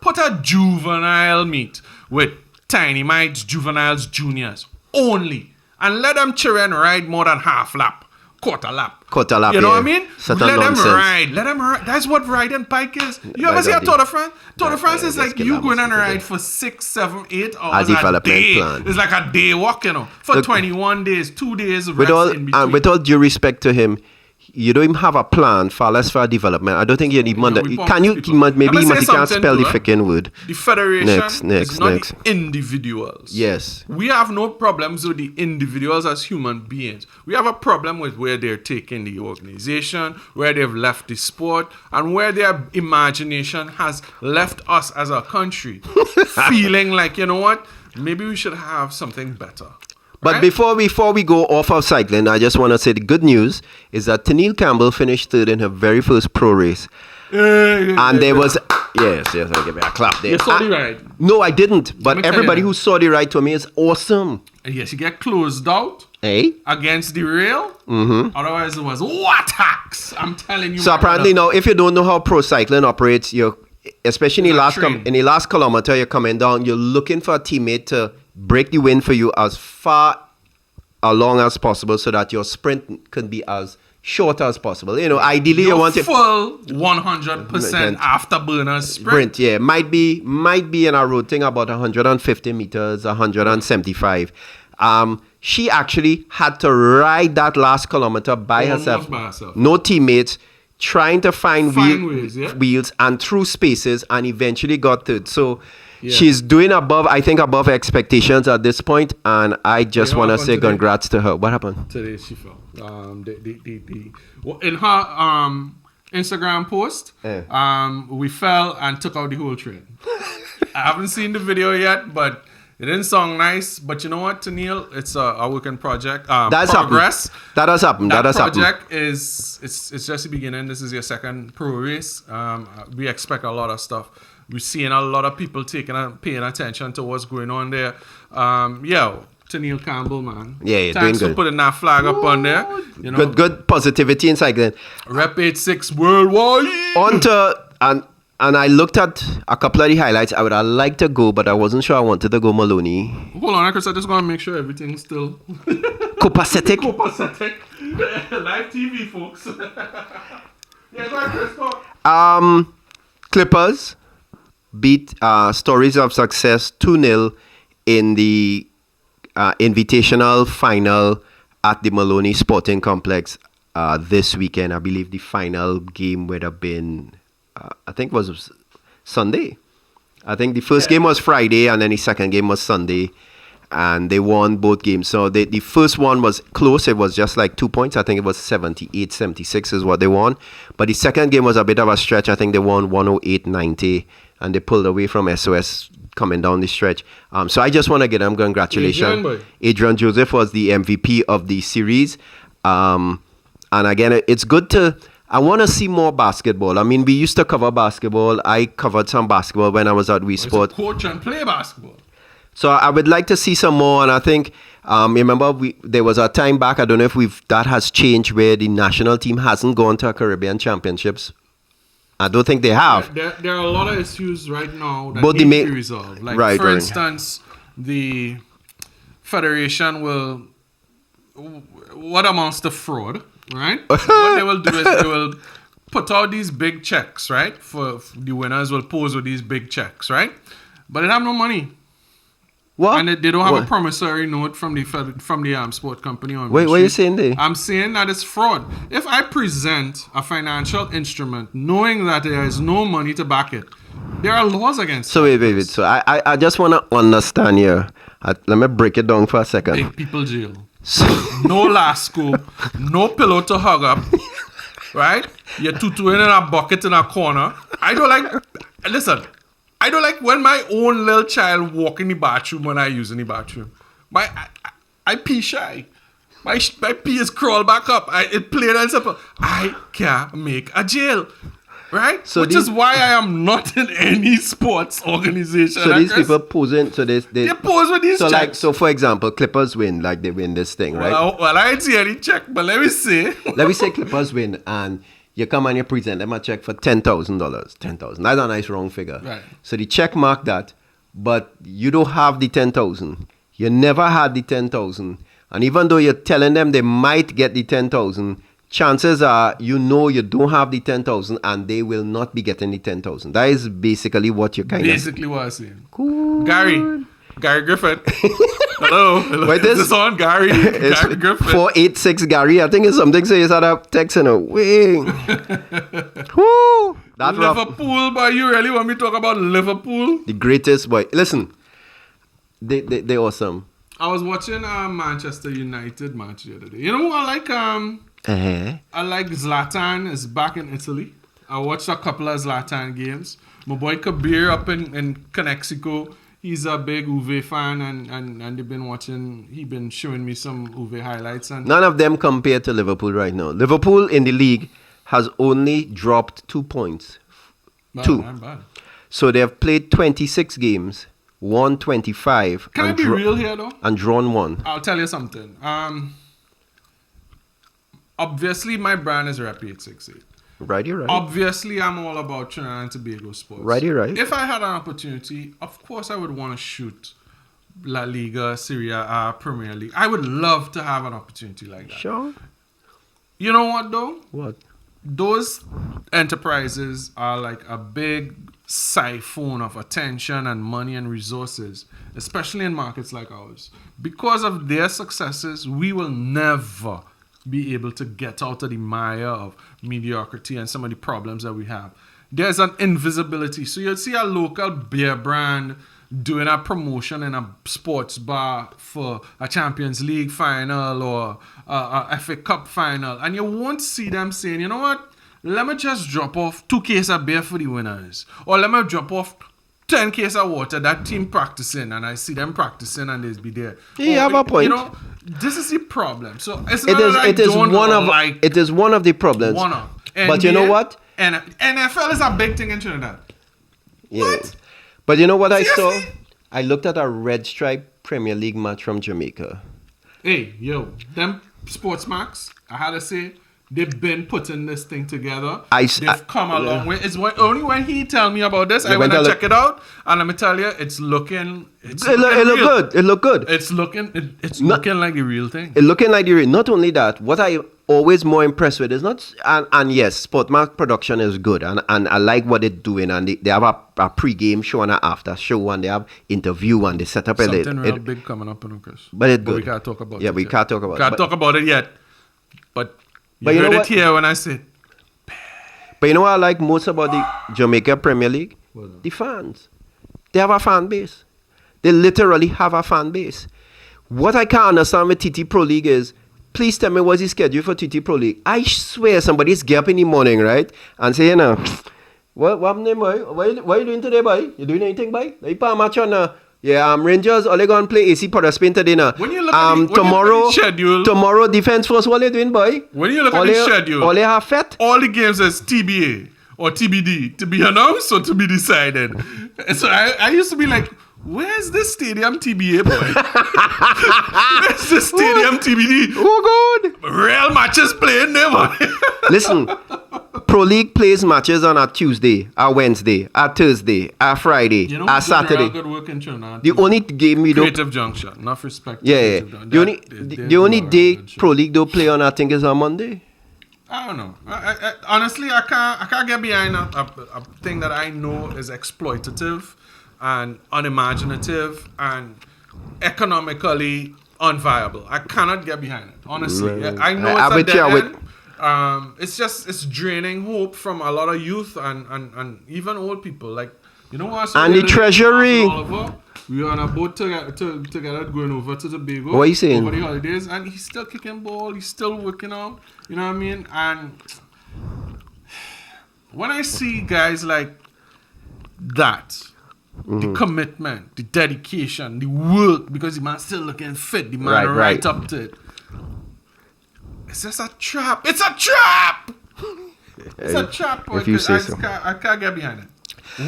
Put a juvenile meet with tiny mites, juveniles, juniors only. And let them children ride more than half lap, quarter lap. You know what I mean? Let them ride. That's what riding bike is. You ever see a Tour de France? Tour de France is like you going and ride for 6, 7, 8 hours a day. Plan. It's like a day walk, you know, for 21 days, 2 days of rest in between. With all due respect to him, you don't even have a plan for development. I don't think you need money. Can you? Maybe he can't spell the freaking word. The federation is not the individuals. Yes. We have no problems with the individuals as human beings. We have a problem with where they're taking the organization, where they've left the sport, and where their imagination has left us as a country. Feeling like, you know what? Maybe we should have something better. But before we go off of cycling, I just want to say the good news is that Tennille Campbell finished third in her very first pro race. And there was... Yes, I'll give you a clap there. You saw the ride? No, I didn't. But everybody who saw the ride told me it's awesome. Yes, you get closed out against the rail. Otherwise, it was attacks. I'm telling you. So apparently now, if you don't know how pro cycling operates, especially in the last kilometer, you're coming down, you're looking for a teammate to break the wind for you as far along as possible so that your sprint can be as short as possible. You know, ideally you want full 100% afterburner sprint. Yeah, might be in a road thing about 150 meters, 175. She actually had to ride that last kilometer by herself. No teammates, trying to find wheels and through spaces, and eventually got third. So she's doing above expectations at this point, and I just want to say congrats to her. What happened? Today she fell. In her Instagram post, we fell and took out the whole train. I haven't seen the video yet, but it didn't sound nice. But you know what, Tennille? It's a working project. That's progress. That has happened. That project is it's just the beginning. This is your second pro race. We expect a lot of stuff. We're seeing a lot of people paying attention to what's going on there. Neil Campbell, man. Yeah, Thanks doing for good. putting that flag up on there. You know, Good positivity in cycling. Rep 86 worldwide. On to, and I looked at a couple of the highlights. I would have liked to go, but I wasn't sure I wanted to go Maloney. Hold on, Chris. I just want to make sure everything's still Copacetic. copacetic. Live TV, folks. Yeah, go ahead, Chris. Clippers beat Stories of Success 2-0 in the invitational final at the Maloney Sporting Complex this weekend. I believe the final game would have been, I think it was Sunday. I think the first game was Friday and then the second game was Sunday. And they won both games. So the first one was close. It was just like 2 points. I think it was 78-76 is what they won. But the second game was a bit of a stretch. I think they won 108-90. And they pulled away from SOS coming down the stretch. So I just want to give them congratulations. Adrian Joseph was the MVP of the series. And again, it's good to... I want to see more basketball. I mean, we used to cover basketball. I covered some basketball when I was at Wii Sport. Coach and play basketball. So I would like to see some more, and I think remember there was a time back. I don't know if that has changed where the national team hasn't gone to a Caribbean Championships. I don't think they have. There are a lot of issues right now that But need to be resolved. Like right, for right. instance, the federation will what amounts to fraud, right? What they will do is they will put out these big checks, right? For the winners will pose with these big checks, right? But they have no money. What? And they don't have a promissory note from the sport company on. Wait, what are you saying there? I'm saying that it's fraud. If I present a financial instrument knowing that there is no money to back it, there are laws against it. So wait. So I just want to understand here. Let me break it down for a second. Big people jail. So, No lasco, no pillow to hug up, right? You're tutuing in a bucket in a corner. I don't like when my own little child walk in the bathroom when I use in the bathroom. I pee shy. My pee is crawl back up. It plain and simple. I can't make a jail. Right? So Which is why I am not in any sports organization. So these people posing, so they pose with these checks. Like, so for example, Clippers win, like they win this thing, right? Well, I didn't see any check, but let me see. Let me say Clippers win, and you come and you present them a check for $10,000. $10,000. That's a nice round figure. Right. So the check mark that, but you don't have the 10,000. You never had the 10,000, and even though you're telling them they might get the 10,000. Chances are you don't have the 10,000 and they will not be getting the 10,000. That is basically what you're kind Basically what I'm saying. Cool. Gary Griffin. Hello. Wait, is this on Gary? Gary Griffin. 486 Gary. I think it's something says that I'm texting a wing. Woo. That Liverpool, but you really want me to talk about Liverpool? The greatest boy. Listen, they're awesome. I was watching a Manchester United match the other day. You know what I like? I like Zlatan is back in Italy. I watched a couple of Zlatan games. My boy Kabir up in Connecticut, he's a big Uwe fan and they've been watching, he been showing me some Uwe highlights. And none of them compared to Liverpool right now. Liverpool in the league has only dropped 2 points. Bad. So they have played 26 games, won 25. Can I be real here though? And drawn 1. I'll tell you something. Obviously, my brand is Rep 868. Right, you're right. Obviously, I'm all about Trinidad and Tobago sports. Right, you're right. If I had an opportunity, of course, I would want to shoot La Liga, Serie A, Premier League. I would love to have an opportunity like that. Sure. You know what, though? What? Those enterprises are like a big siphon of attention and money and resources, especially in markets like ours. Because of their successes, we will never be able to get out of the mire of mediocrity and some of the problems that we have. There's an invisibility. So you'll see a local beer brand doing a promotion in a sports bar for a Champions League final or a FA Cup final, and you won't see them saying, you know what, let me just drop off 2 cases of beer for the winners, or let me drop off 10 cases of water, that team practicing, and I see them practicing and they'll be there. You have a point. You know, this is the problem. So it's It not is. that It is one of the problems. But you know what? And NFL is a big thing in Trinidad. Yeah. What? But you know what Seriously? I saw? I looked at a red stripe Premier League match from Jamaica. Hey, yo, them sports marks, I had to say, they've been putting this thing together. They've come a long way. It's only when he tell me about this, I went and check it out, and let me tell you, it's looking. It look good. It look good. It's looking like the real thing. It looking like the real. Not only that, what I always more impressed with is not and yes, Sportmark production is good, and I like what they're doing, and they have a pre-game show and an after show, and they have interview, and they set up something real big coming up, Chris. But it's good. We can't talk about it. Yeah, we can't talk about it. Can't talk about it yet. But you heard it here when I said. But you know what I like most about the Jamaica Premier League? The fans. They have a fan base. They literally have a fan base. What I can't understand with TT Pro League is, please tell me what's the schedule for TT Pro League. I swear somebody's get up in the morning, right? And say, what happening, boy? What you doing today, boy? You doing anything, boy? You put a match on Rangers, all they gonna play AC Port of Spain today now. When you look at the schedule, tomorrow Defense Force, what they doing, boy? When you look at the schedule, all they have fet. All the games is TBA or TBD, to be announced or to be decided. So I used to be like, where's this stadium TBA, boy? Where's this stadium TBD? Oh, God. Real matches playing there, boy. Listen, Pro League plays matches on a Tuesday, a Wednesday, a Thursday, a Friday, a Saturday. Good work in Trinidad. The only game we don't... Creative Junction, enough respect. Yeah. The only day Pro League don't play on, I think, is on Monday. I don't know. I honestly, I can't get behind a thing that I know is exploitative and unimaginative and economically unviable. I cannot get behind it, honestly. Right. I know it's a dead end. It's draining hope from a lot of youth and even old people. Like, you know what? And the treasury. We were on a boat together going over to Tobago. What are you saying? Over the holidays, and he's still kicking ball. He's still working out. You know what I mean? And when I see guys like that, the commitment, the dedication, the work, because the man's still looking fit, the man right up to it. It's just a trap. It's a trap! It's a trap. If you say so. I can't get behind it.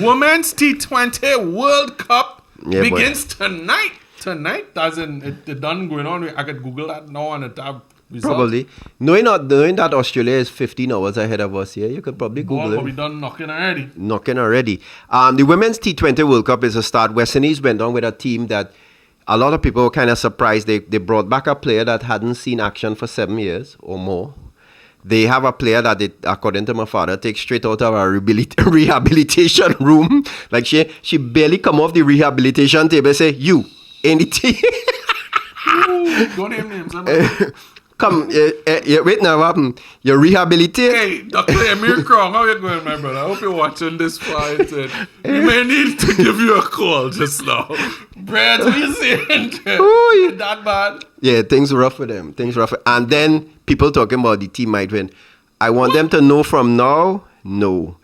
Women's T20 World Cup begins tonight. Tonight, as in it done going on. I could Google that now on the tab. Result. Probably. Knowing that Australia is 15 hours ahead of us here, you could probably Google it. We done knocking already. The Women's T20 World Cup is a start. West Indies went on with a team that a lot of people were kind of surprised. They brought back a player that hadn't seen action for 7 years or more. They have a player that, according to my father, takes straight out of a rehabilitation room. Like she barely come off the rehabilitation table and say, you, anything. Don't name names. Come, wait now, what happened? You're rehabilitated. Hey, Dr. Emir Krong, how you going, my brother? I hope you're watching this fight. We may need to give you a call just now. Brad, what are you saying? That bad? Yeah, things rough for them. And then people talking about the team might win. I want them to know from now, no.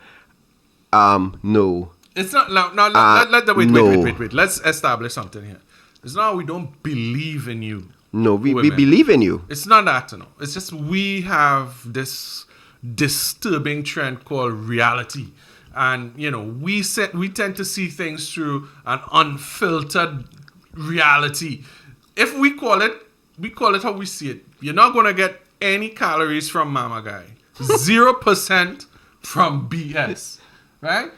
No. It's not, now, wait. Let's establish something here. It's not we don't believe in you. No, we believe in you. It's not that, no. It's just we have this disturbing trend called reality. And, we tend to see things through an unfiltered reality. If we call it how we see it. You're not going to get any calories from Mama Guy. 0% from BS. Right?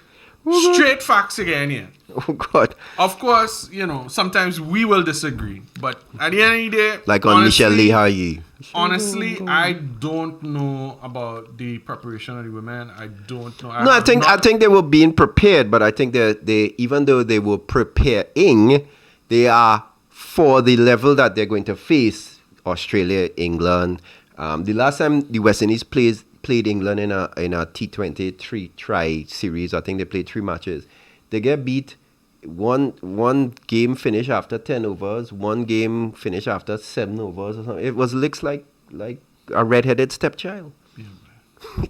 Straight facts again here. Oh, God. Of course, sometimes we will disagree. But at the end of the day... Like on Michelle Lee, how are you? Honestly, I don't know about the preparation of the women. I don't know. I think they were being prepared, but I think they even though they were preparing, they are for the level that they're going to face Australia, England. The last time the West Indies played England in a T20 try series, I think they played 3 matches. They get beat. One game finish after 10 overs, one game finish after 7 overs or something. It looks like a red-headed stepchild. Yeah,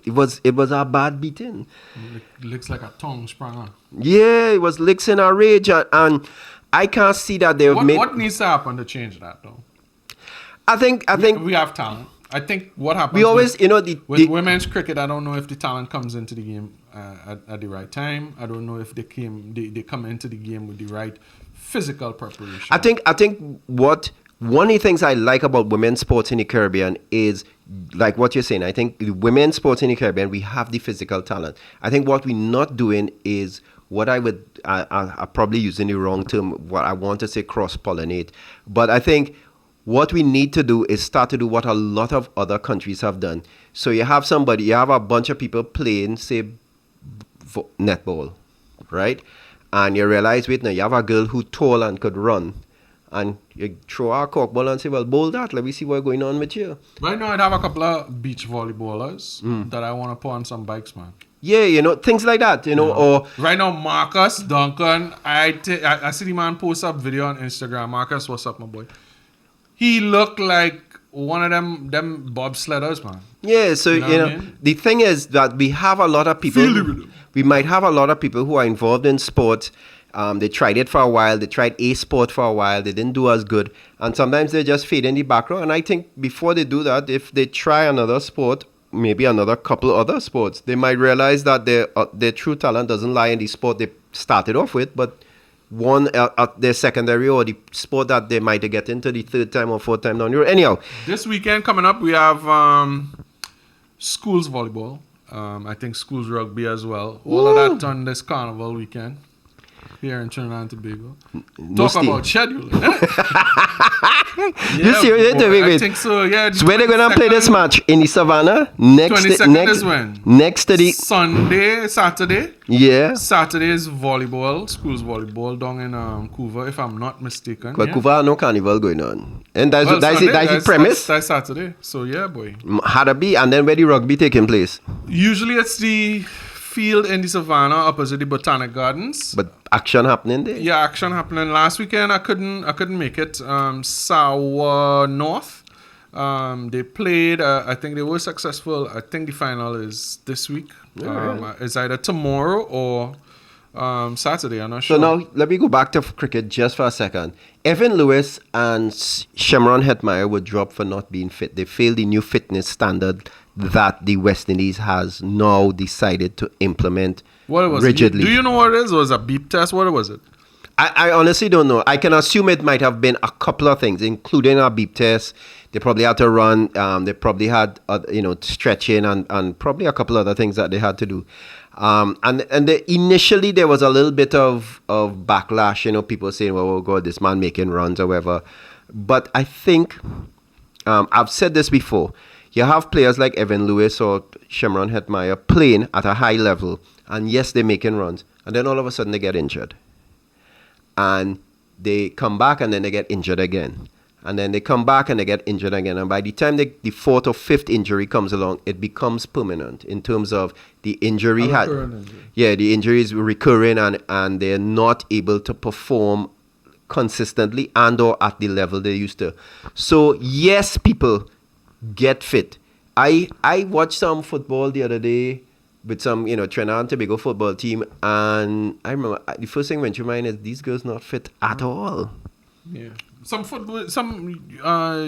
it was a bad beating. It looks like a tongue sprung on. Yeah, it was licks in a rage, and I can't see that they've made. What needs to happen to change that, though? I think we have talent. I think what happens We always, with women's cricket, I don't know if the talent comes into the game at the right time. I don't know if they come into the game with the right physical preparation. I think one of the things I like about women's sports in the Caribbean is like what you're saying. I think the women's sports in the Caribbean, we have the physical talent. I think what we're not doing is what I probably using the wrong term. What I want to say cross-pollinate, but I think what we need to do is start to do what a lot of other countries have done. So you have a bunch of people playing, say, netball, right? And you realize, wait, now you have a girl who tall and could run. And you throw a corkball and say, well, bowl that. Let me see what's going on with you. Right now, I'd have a couple of beach volleyballers that I want to put on some bikes, man. Yeah, things like that, or... Right now, Marcus Duncan, I see the man post up video on Instagram. Marcus, what's up, my boy? He looked like one of them bobsledders, man. Yeah, so, the thing is that we have a lot of people... We might have a lot of people who are involved in sports. They tried it for a while. They tried a sport for a while. They didn't do as good. And sometimes they just fade in the background. And I think before they do that, if they try another sport, maybe another couple other sports, they might realize that their true talent doesn't lie in the sport they started off with, but one at their secondary or the sport that they might get into the third time or fourth time down the road. Anyhow. This weekend coming up, we have schools volleyball. I think schools rugby as well. All of that on this carnival weekend here in Trinidad and Tobago. Talk about scheduling. You serious? Wait. I think so, yeah. So where they going to play this match? In the Savannah? 22nd is when? Next to the... Saturday. Yeah. Saturday is volleyball, schools volleyball down in Couva, if I'm not mistaken. But Couva no carnival going on. And that's the premise? That's Saturday. So yeah, boy. Had to be. And then where the rugby taking place? Usually it's the field in the Savannah opposite the Botanic Gardens. But action happening there? Yeah, action happening. Last weekend I couldn't make it. Sour North. They played. I think they were successful. I think the final is this week. It's either tomorrow or Saturday. I'm not sure. So now let me go back to cricket just for a second. Evan Lewis and Shemron Hetmeyer were dropped for not being fit. They failed the new fitness standard that the West Indies has now decided to implement rigidly. Do you know what it is? Or was it a beep test? What was it? I honestly don't know. I can assume it might have been a couple of things, including a beep test. They probably had to run. They probably had, stretching and probably a couple other things that they had to do. Initially there was a little bit of backlash. People saying, "Well, oh God, this man making runs or whatever." But I think I've said this before. You have players like Evan Lewis or Shemron Hetmeyer playing at a high level, and yes, they're making runs, and then all of a sudden they get injured. And they come back and then they get injured again. And then they come back and they get injured again. And by the time the fourth or fifth injury comes along, it becomes permanent in terms of the injury. The injury is recurring and they're not able to perform consistently and or at the level they used to. So yes, people get fit. I watched some football the other day with some, Trinidad and Tobago football team, and I remember the first thing went through my mind is these girls not fit at all. Yeah, some football, some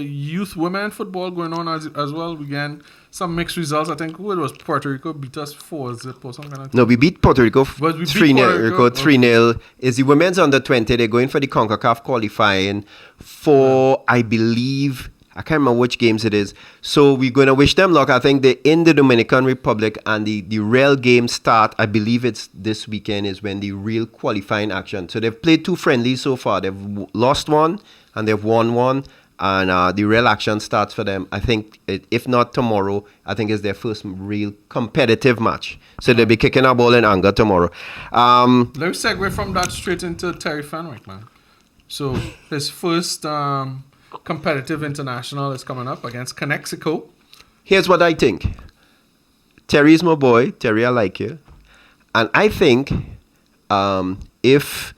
youth women football going on as well. Again, some mixed results. I think it was Puerto Rico beat us 4-0 or something like that. No, we beat Puerto Rico 3-0. 3-0. Is the women's under 20? They're going for the CONCACAF qualifying for, I believe, I can't remember which games it is. So we're going to wish them luck. I think they're in the Dominican Republic and the real games start, I believe it's this weekend is when the real qualifying action. So they've played 2 friendlies so far. They've lost one and they've won one. And the real action starts for them. I think, if not tomorrow, I think it's their first real competitive match. So they'll be kicking a ball in anger tomorrow. Let me segue from that straight into Terry Fenwick, man. So his first... competitive international is coming up against Connecticut. Here's what I think. Terry's my boy. Terry, I like you. And I think if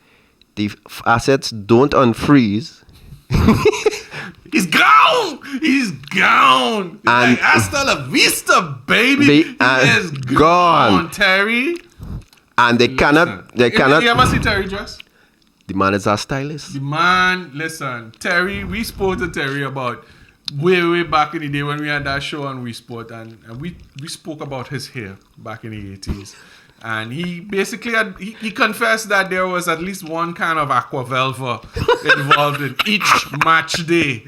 the assets don't unfreeze... He's gone! He's gone! And hasta la vista, baby! He is gone, Terry. And they cannot... You ever see Terry dress? The man is our stylist. The man, listen, Terry, we spoke to Terry about way back in the day when we had that show on Wii Sport, and we spoke about his hair back in the 80s. And he basically he confessed that there was at least one kind of aquavelva involved in each match day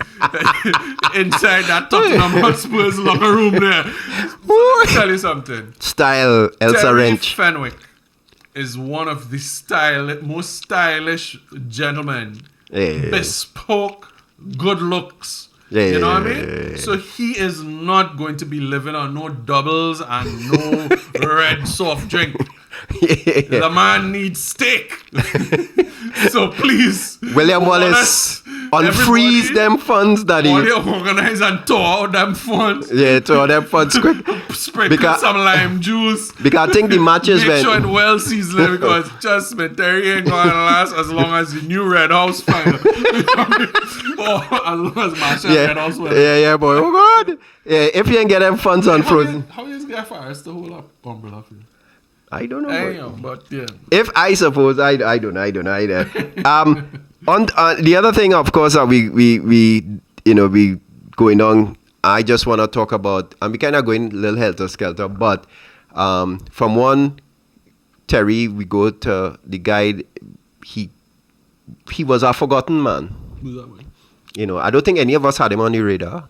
inside that Tottenham Hotspur's locker room there. So let me tell you something. Style Elsa Terry Wrench. Fenwick is one of the most stylish gentlemen. Yeah. Bespoke, good looks. Yeah, you know what I yeah, mean? yeah. So he is not going to be living on no doubles and no red soft drink. Yeah. The man needs steak. So please, William Wallace, unfreeze them funds, daddy. All you organize and tore out them funds. Yeah, tore them funds quick. Sprinkle some lime juice. Because I think the matches Make went. sure it well seasoned because just me, Terry ain't gonna last as long as the new Red House fire. Or as long as Marshall Red House will. Yeah, boy. Oh God. Yeah, if you ain't get them funds unfrozen. How is that fire? It's the whole up umbrella for you. I don't know. I know, but yeah. If I suppose, I don't know either. On the other thing, of course, that we going on. I just want to talk about, and we kind of going a little helter skelter, but from one Terry, we go to the guy. He was a forgotten man. Who's that man? You know, I don't think any of us had him on the radar.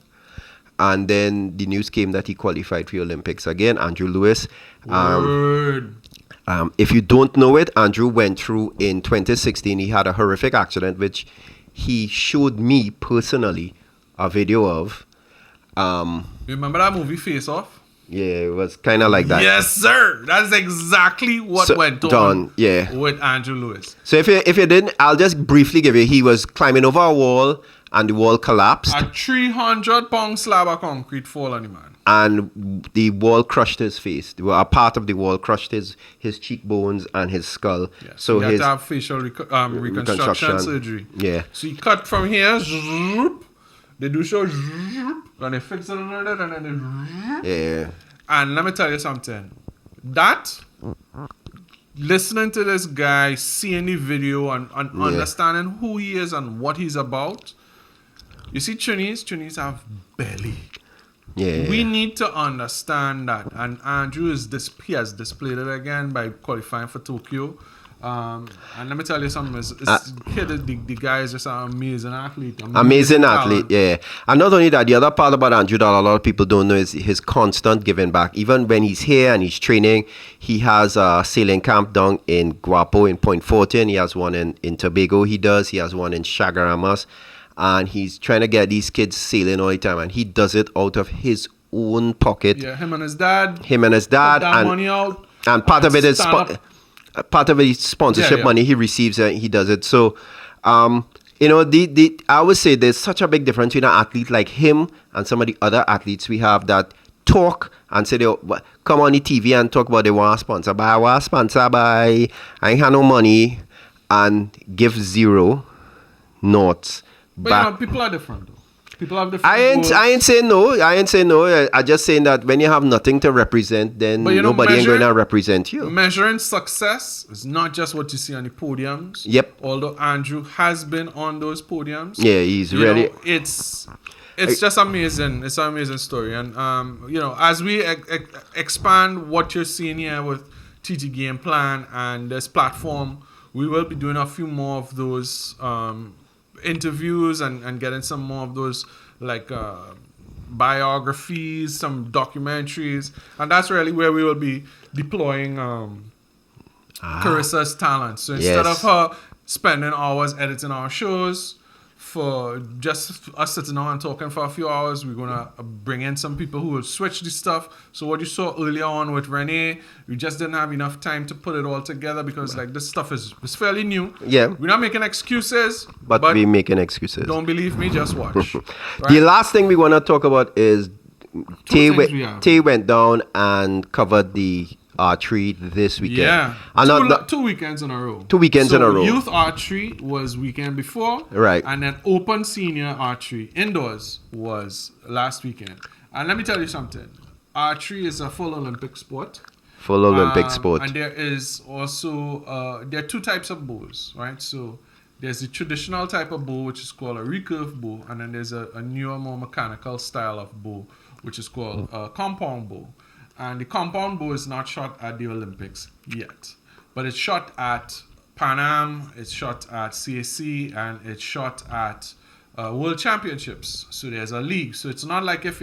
And then the news came that he qualified for the Olympics again, Andrew Lewis. Word. If you don't know it, Andrew went through in 2016. He had a horrific accident, which he showed me personally a video of. Remember that movie Face Off? Yeah, it was kind of like that. Yes, sir. That's exactly what went on with Andrew Lewis. So if you didn't, I'll just briefly give you. He was climbing over a wall, and the wall collapsed. A 300-pound slab of concrete fall on the man. And the wall crushed his face. A part of the wall crushed his cheekbones and his skull. Yeah, so he his had to have facial reconstruction surgery. Yeah. So he cut from here. They do show. And they fix it under that, and then they. Yeah. And let me tell you something. That listening to this guy, seeing the video, and understanding who he is and what he's about. You see, Chinese have belly. Yeah. We need to understand that. And Andrew he has displayed it again by qualifying for Tokyo. And let me tell you something. The guy is just an amazing athlete. Amazing athlete, yeah. And not only that, the other part about Andrew that a lot of people don't know is his constant giving back. Even when he's here and he's training, he has a sailing camp down in Guapo in Point Fortin. He has one in Tobago. He has one in Chaguaramas. And he's trying to get these kids sailing all the time. And he does it out of his own pocket. Yeah, him and his dad. Put that money out. And part of it is sponsorship money he receives. He does it. So, I would say there's such a big difference between an athlete like him and some of the other athletes we have that talk and say they come on the TV and talk about they want a sponsor. But I want a sponsor by I ain't had no money and give zero notes. But people are different though. People have different I ain't saying no. I just saying that when you have nothing to represent, then nobody ain't going to represent you. Measuring success is not just what you see on the podiums. Yep. Although Andrew has been on those podiums. Yeah, he's really. It's just amazing. It's an amazing story. And as we expand what you're seeing here with TT Game Plan and this platform, we will be doing a few more of those interviews and getting some more of those biographies, some documentaries, and that's really where we will be deploying Carissa's talent. So instead of her spending hours editing our shows, for just us sitting down and talking for a few hours, we're gonna bring in some people who will switch the stuff. So what you saw earlier on with Renee, we just didn't have enough time to put it all together because this stuff is fairly new. Yeah, we're not making excuses, but we're making excuses. Don't believe me, just watch. Right? The last thing we want to talk about is Taye went down and covered the archery this weekend. Yeah, two weekends in a row. 2 weekends in a row. Youth archery was weekend before, right? And then open senior archery indoors was last weekend. And let me tell you something: archery is a full Olympic sport. And there is also there are two types of bows, right? So There's the traditional type of bow, which is called a recurve bow, and then there's a newer, more mechanical style of bow, which is called a compound bow. And the compound bow is not shot at the Olympics yet, but it's shot at Pan Am, it's shot at CAC, and it's shot at World Championships. So there's a league. So it's not like if,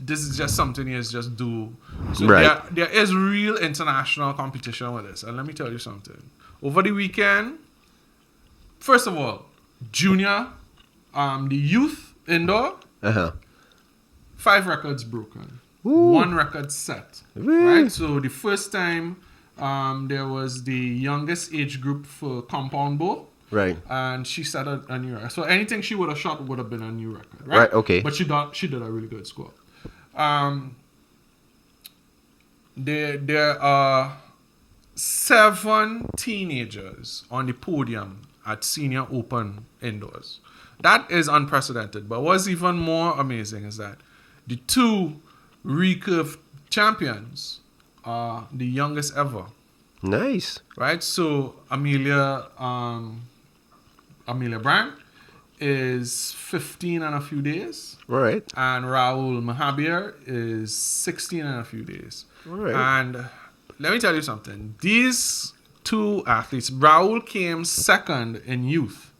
this is just something you just do. So there is real international competition with this. And let me tell you something. Over the weekend, first of all, junior, the youth indoor, 5 records broken. Ooh. 1 record set. Right? So the first time there was the youngest age group for compound bow. Right. And she set a new record. So anything she would have shot would have been a new record. Right, okay. But she did a really good score. There are 7 teenagers on the podium at Senior Open indoors. That is unprecedented. But what's even more amazing is that the 2 recurve champions are the youngest ever. Nice. Right? So Amelia Brand is 15 and a few days. Right. And Raul Mahabir is 16 and a few days. Right. And let me tell you something. These 2 athletes, Raul came second in youth.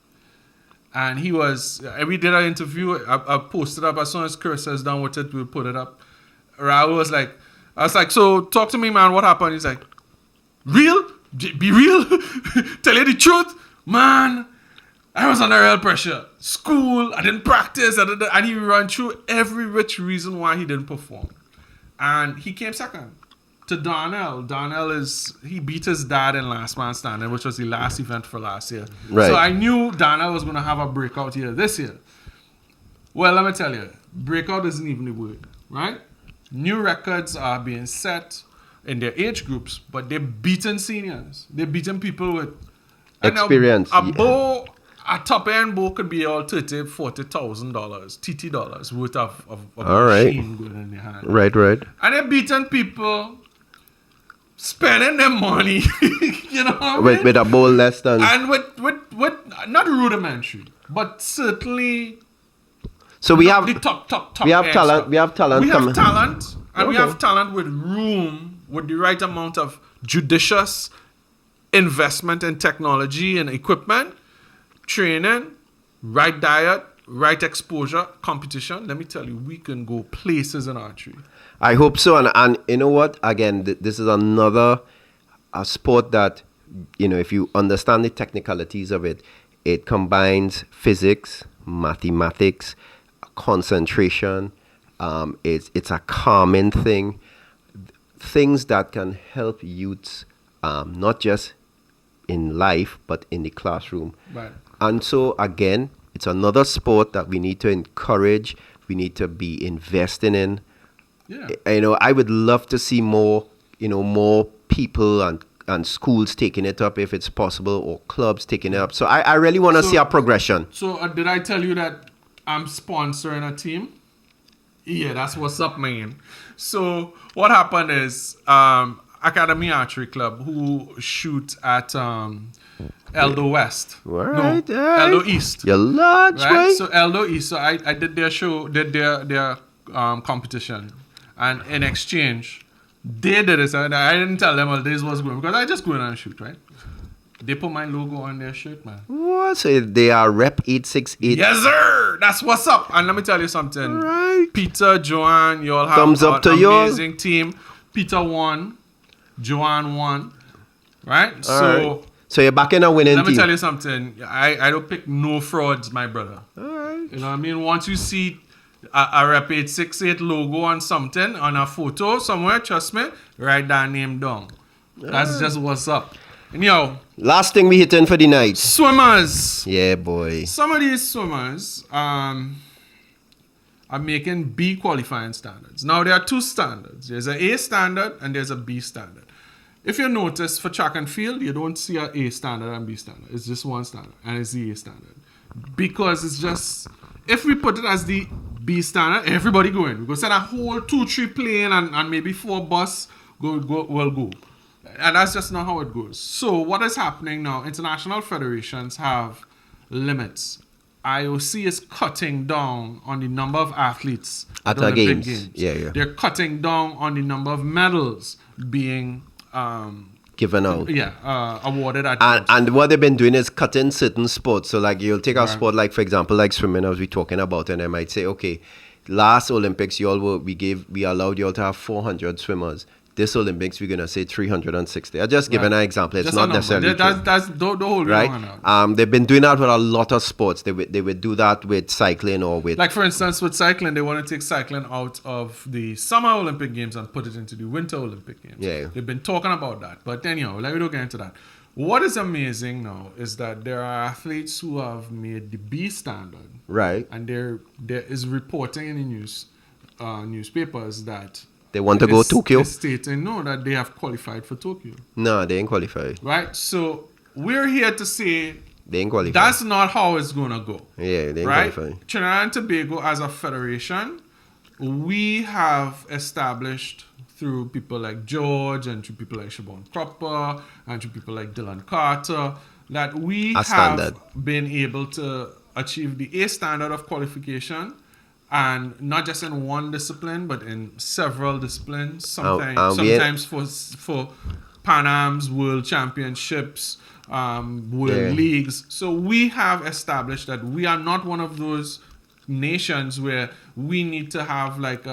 And we did an interview. I posted up as soon as Chris is done with it, we'll put it up. Raul was like, I was like, so talk to me, man, what happened? He's like, real? Be real? Tell you the truth? Man, I was under real pressure. School, I didn't practice. And he ran through every which reason why he didn't perform. And he came second to Darnell. He beat his dad in Last Man Standing, which was the last event for last year. Right. So I knew Darnell was going to have a breakout year this year. Well, let me tell you, breakout isn't even the word, right? New records are being set in their age groups, but they're beating seniors. They're beating people with experience. A bow, a top-end bow could be all $30,000, $40,000, TT dollars worth of machine going in their hand. Right. And they're beating people spending their money, with a bowl less than... And with not rudimentary, but certainly... So we have the top we have talent. We have talent. We have talent, and we have talent with room, with the right amount of judicious investment in technology and equipment, training, right diet, right exposure, competition. Let me tell you, we can go places in archery. I hope so, and you know what? Again, this is another sport that, if you understand the technicalities of it, it combines physics, mathematics, concentration. It's a calming thing. Things that can help youths, not just in life, but in the classroom. Right. And so, again, it's another sport that we need to encourage. We need to be investing in. Yeah. I would love to see more people and schools taking it up if it's possible, or clubs taking it up. So I really want to see a progression. So did I tell you that I'm sponsoring a team? Yeah, that's what's up, man. So what happened is Academy Archery Club, who shoot at Eldo West. Right. Eldo East. You're large, right? So Eldo East. So I did their show, did their competition. And in exchange, they did it. And I didn't tell them all this was going, because I just go in and shoot, right? They put my logo on their shirt, man. What? So they are Rep 868. Yes, sir. That's what's up. And let me tell you something. Right. Peter, Joanne, you all have thumbs up to you. Amazing team. Peter won. Joanne won. Right? So you're back in a winning team. Let me tell you something. I don't pick no frauds, my brother. All right. You know what I mean? Once you see a Rep 868 logo on something, on a photo somewhere, trust me, write that name down. That's just what's up. And last thing we hitting for the night. Swimmers. Yeah, boy. Some of these swimmers are making B qualifying standards. Now, there are 2 standards. There's an A standard and there's a B standard. If you notice, for track and field, you don't see an A standard and B standard. It's just one standard, and it's the A standard. Because it's just, if we put it as the B standard, everybody go in. We go send a whole 2-3 plane and maybe 4 bus will go. And that's just not how it goes. So what is happening now? International federations have limits. IOC is cutting down on the number of athletes at the the Olympic games. Yeah. They're cutting down on the number of medals being given out. Awarded at and what they've been doing is cutting certain sports. So like you'll take a sport like, for example, like swimming, as we're talking about, and they might say, okay, last Olympics we allowed you all to have 400 swimmers. This Olympics, we're going to say 360. I'm just giving an example. It's just not necessarily true. That's don't hold me right? on. They've been doing that with a lot of sports. They would do that with cycling or with... Like, for instance, with cycling, they want to take cycling out of the Summer Olympic Games and put it into the Winter Olympic Games. Yeah. They've been talking about that. But anyhow, let me don't get into that. What is amazing now is that there are athletes who have made the B standard. Right. And there is reporting in the newspapers that... They want to go to Tokyo? Stating that they have qualified for Tokyo. No, they ain't qualified. Right? So we're here to say they ain't qualified. That's not how it's going to go. Yeah, they ain't qualified. Trinidad and Tobago, as a federation, we have established through people like George and through people like Siobhan Cropper and through people like Dylan Carter that we have been able to achieve the A standard of qualification. And not just in one discipline, but in several disciplines. Sometimes for Pan Am's, World Championships, World Leagues. So we have established that we are not one of those nations where we need to have like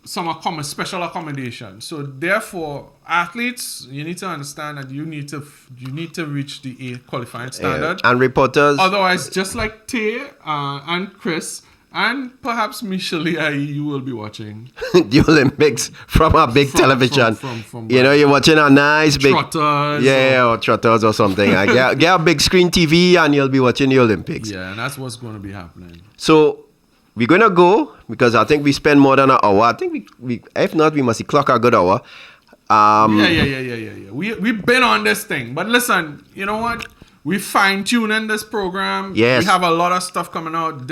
some special accommodation. So therefore, athletes, you need to understand that you need to reach the A qualifying standard. And reporters. Otherwise, just like Taye and Chris and perhaps Michelle, you will be watching the Olympics from a big television. From you're watching a nice big Trotters. Or Trotters or something. Get a big screen TV and you'll be watching the Olympics. Yeah, and that's what's going to be happening. So we're going to go because I think we spend more than an hour. I think we if not, we must clock a good hour. Yeah. We've been on this thing. But listen, you know what? We fine-tuning this program. Yes. We have a lot of stuff coming out.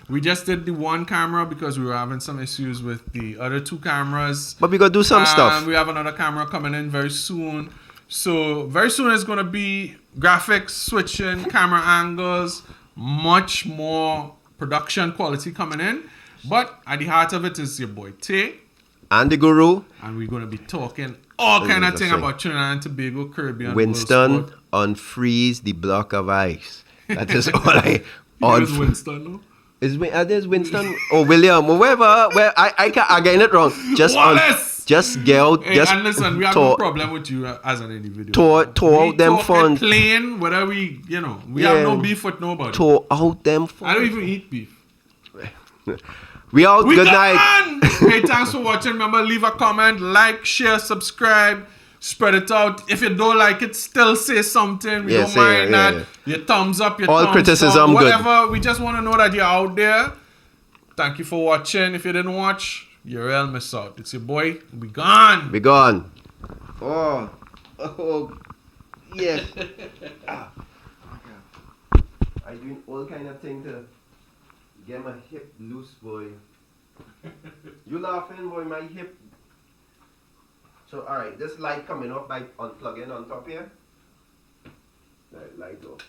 We just did the one camera because we were having some issues with the other two cameras. But we got to do some stuff. We have another camera coming in very soon. So very soon it's going to be graphics, switching, camera angles, much more production quality coming in. But at the heart of it is your boy Taye. And the Guru. And we're going to be talking all kind of thing about Trinidad and Tobago, Caribbean, Winston unfreeze the block of ice. That is all I... Is Winston, no? There's Winston or William or whoever. I getting it wrong. Just get out. Hey, and listen, we have no problem with you as an individual. Tore out them funds. Plain, whether we have no beef with nobody. Tore out them funds. I don't even eat beef. We out. Good night. Hey, thanks for watching. Remember, leave a comment, like, share, subscribe. Spread it out. If you don't like it, still say something. We don't mind that. Yeah. Your thumbs up, your thumbs criticism, down, whatever. Good. We just want to know that you're out there. Thank you for watching. If you didn't watch, you're real miss out. It's your boy. We gone. We gone. Oh, yes. I doing all kind of thing to get my hip loose, boy. You laughing, boy? My hip. So, alright, this light coming up by unplugging on top here. Light off.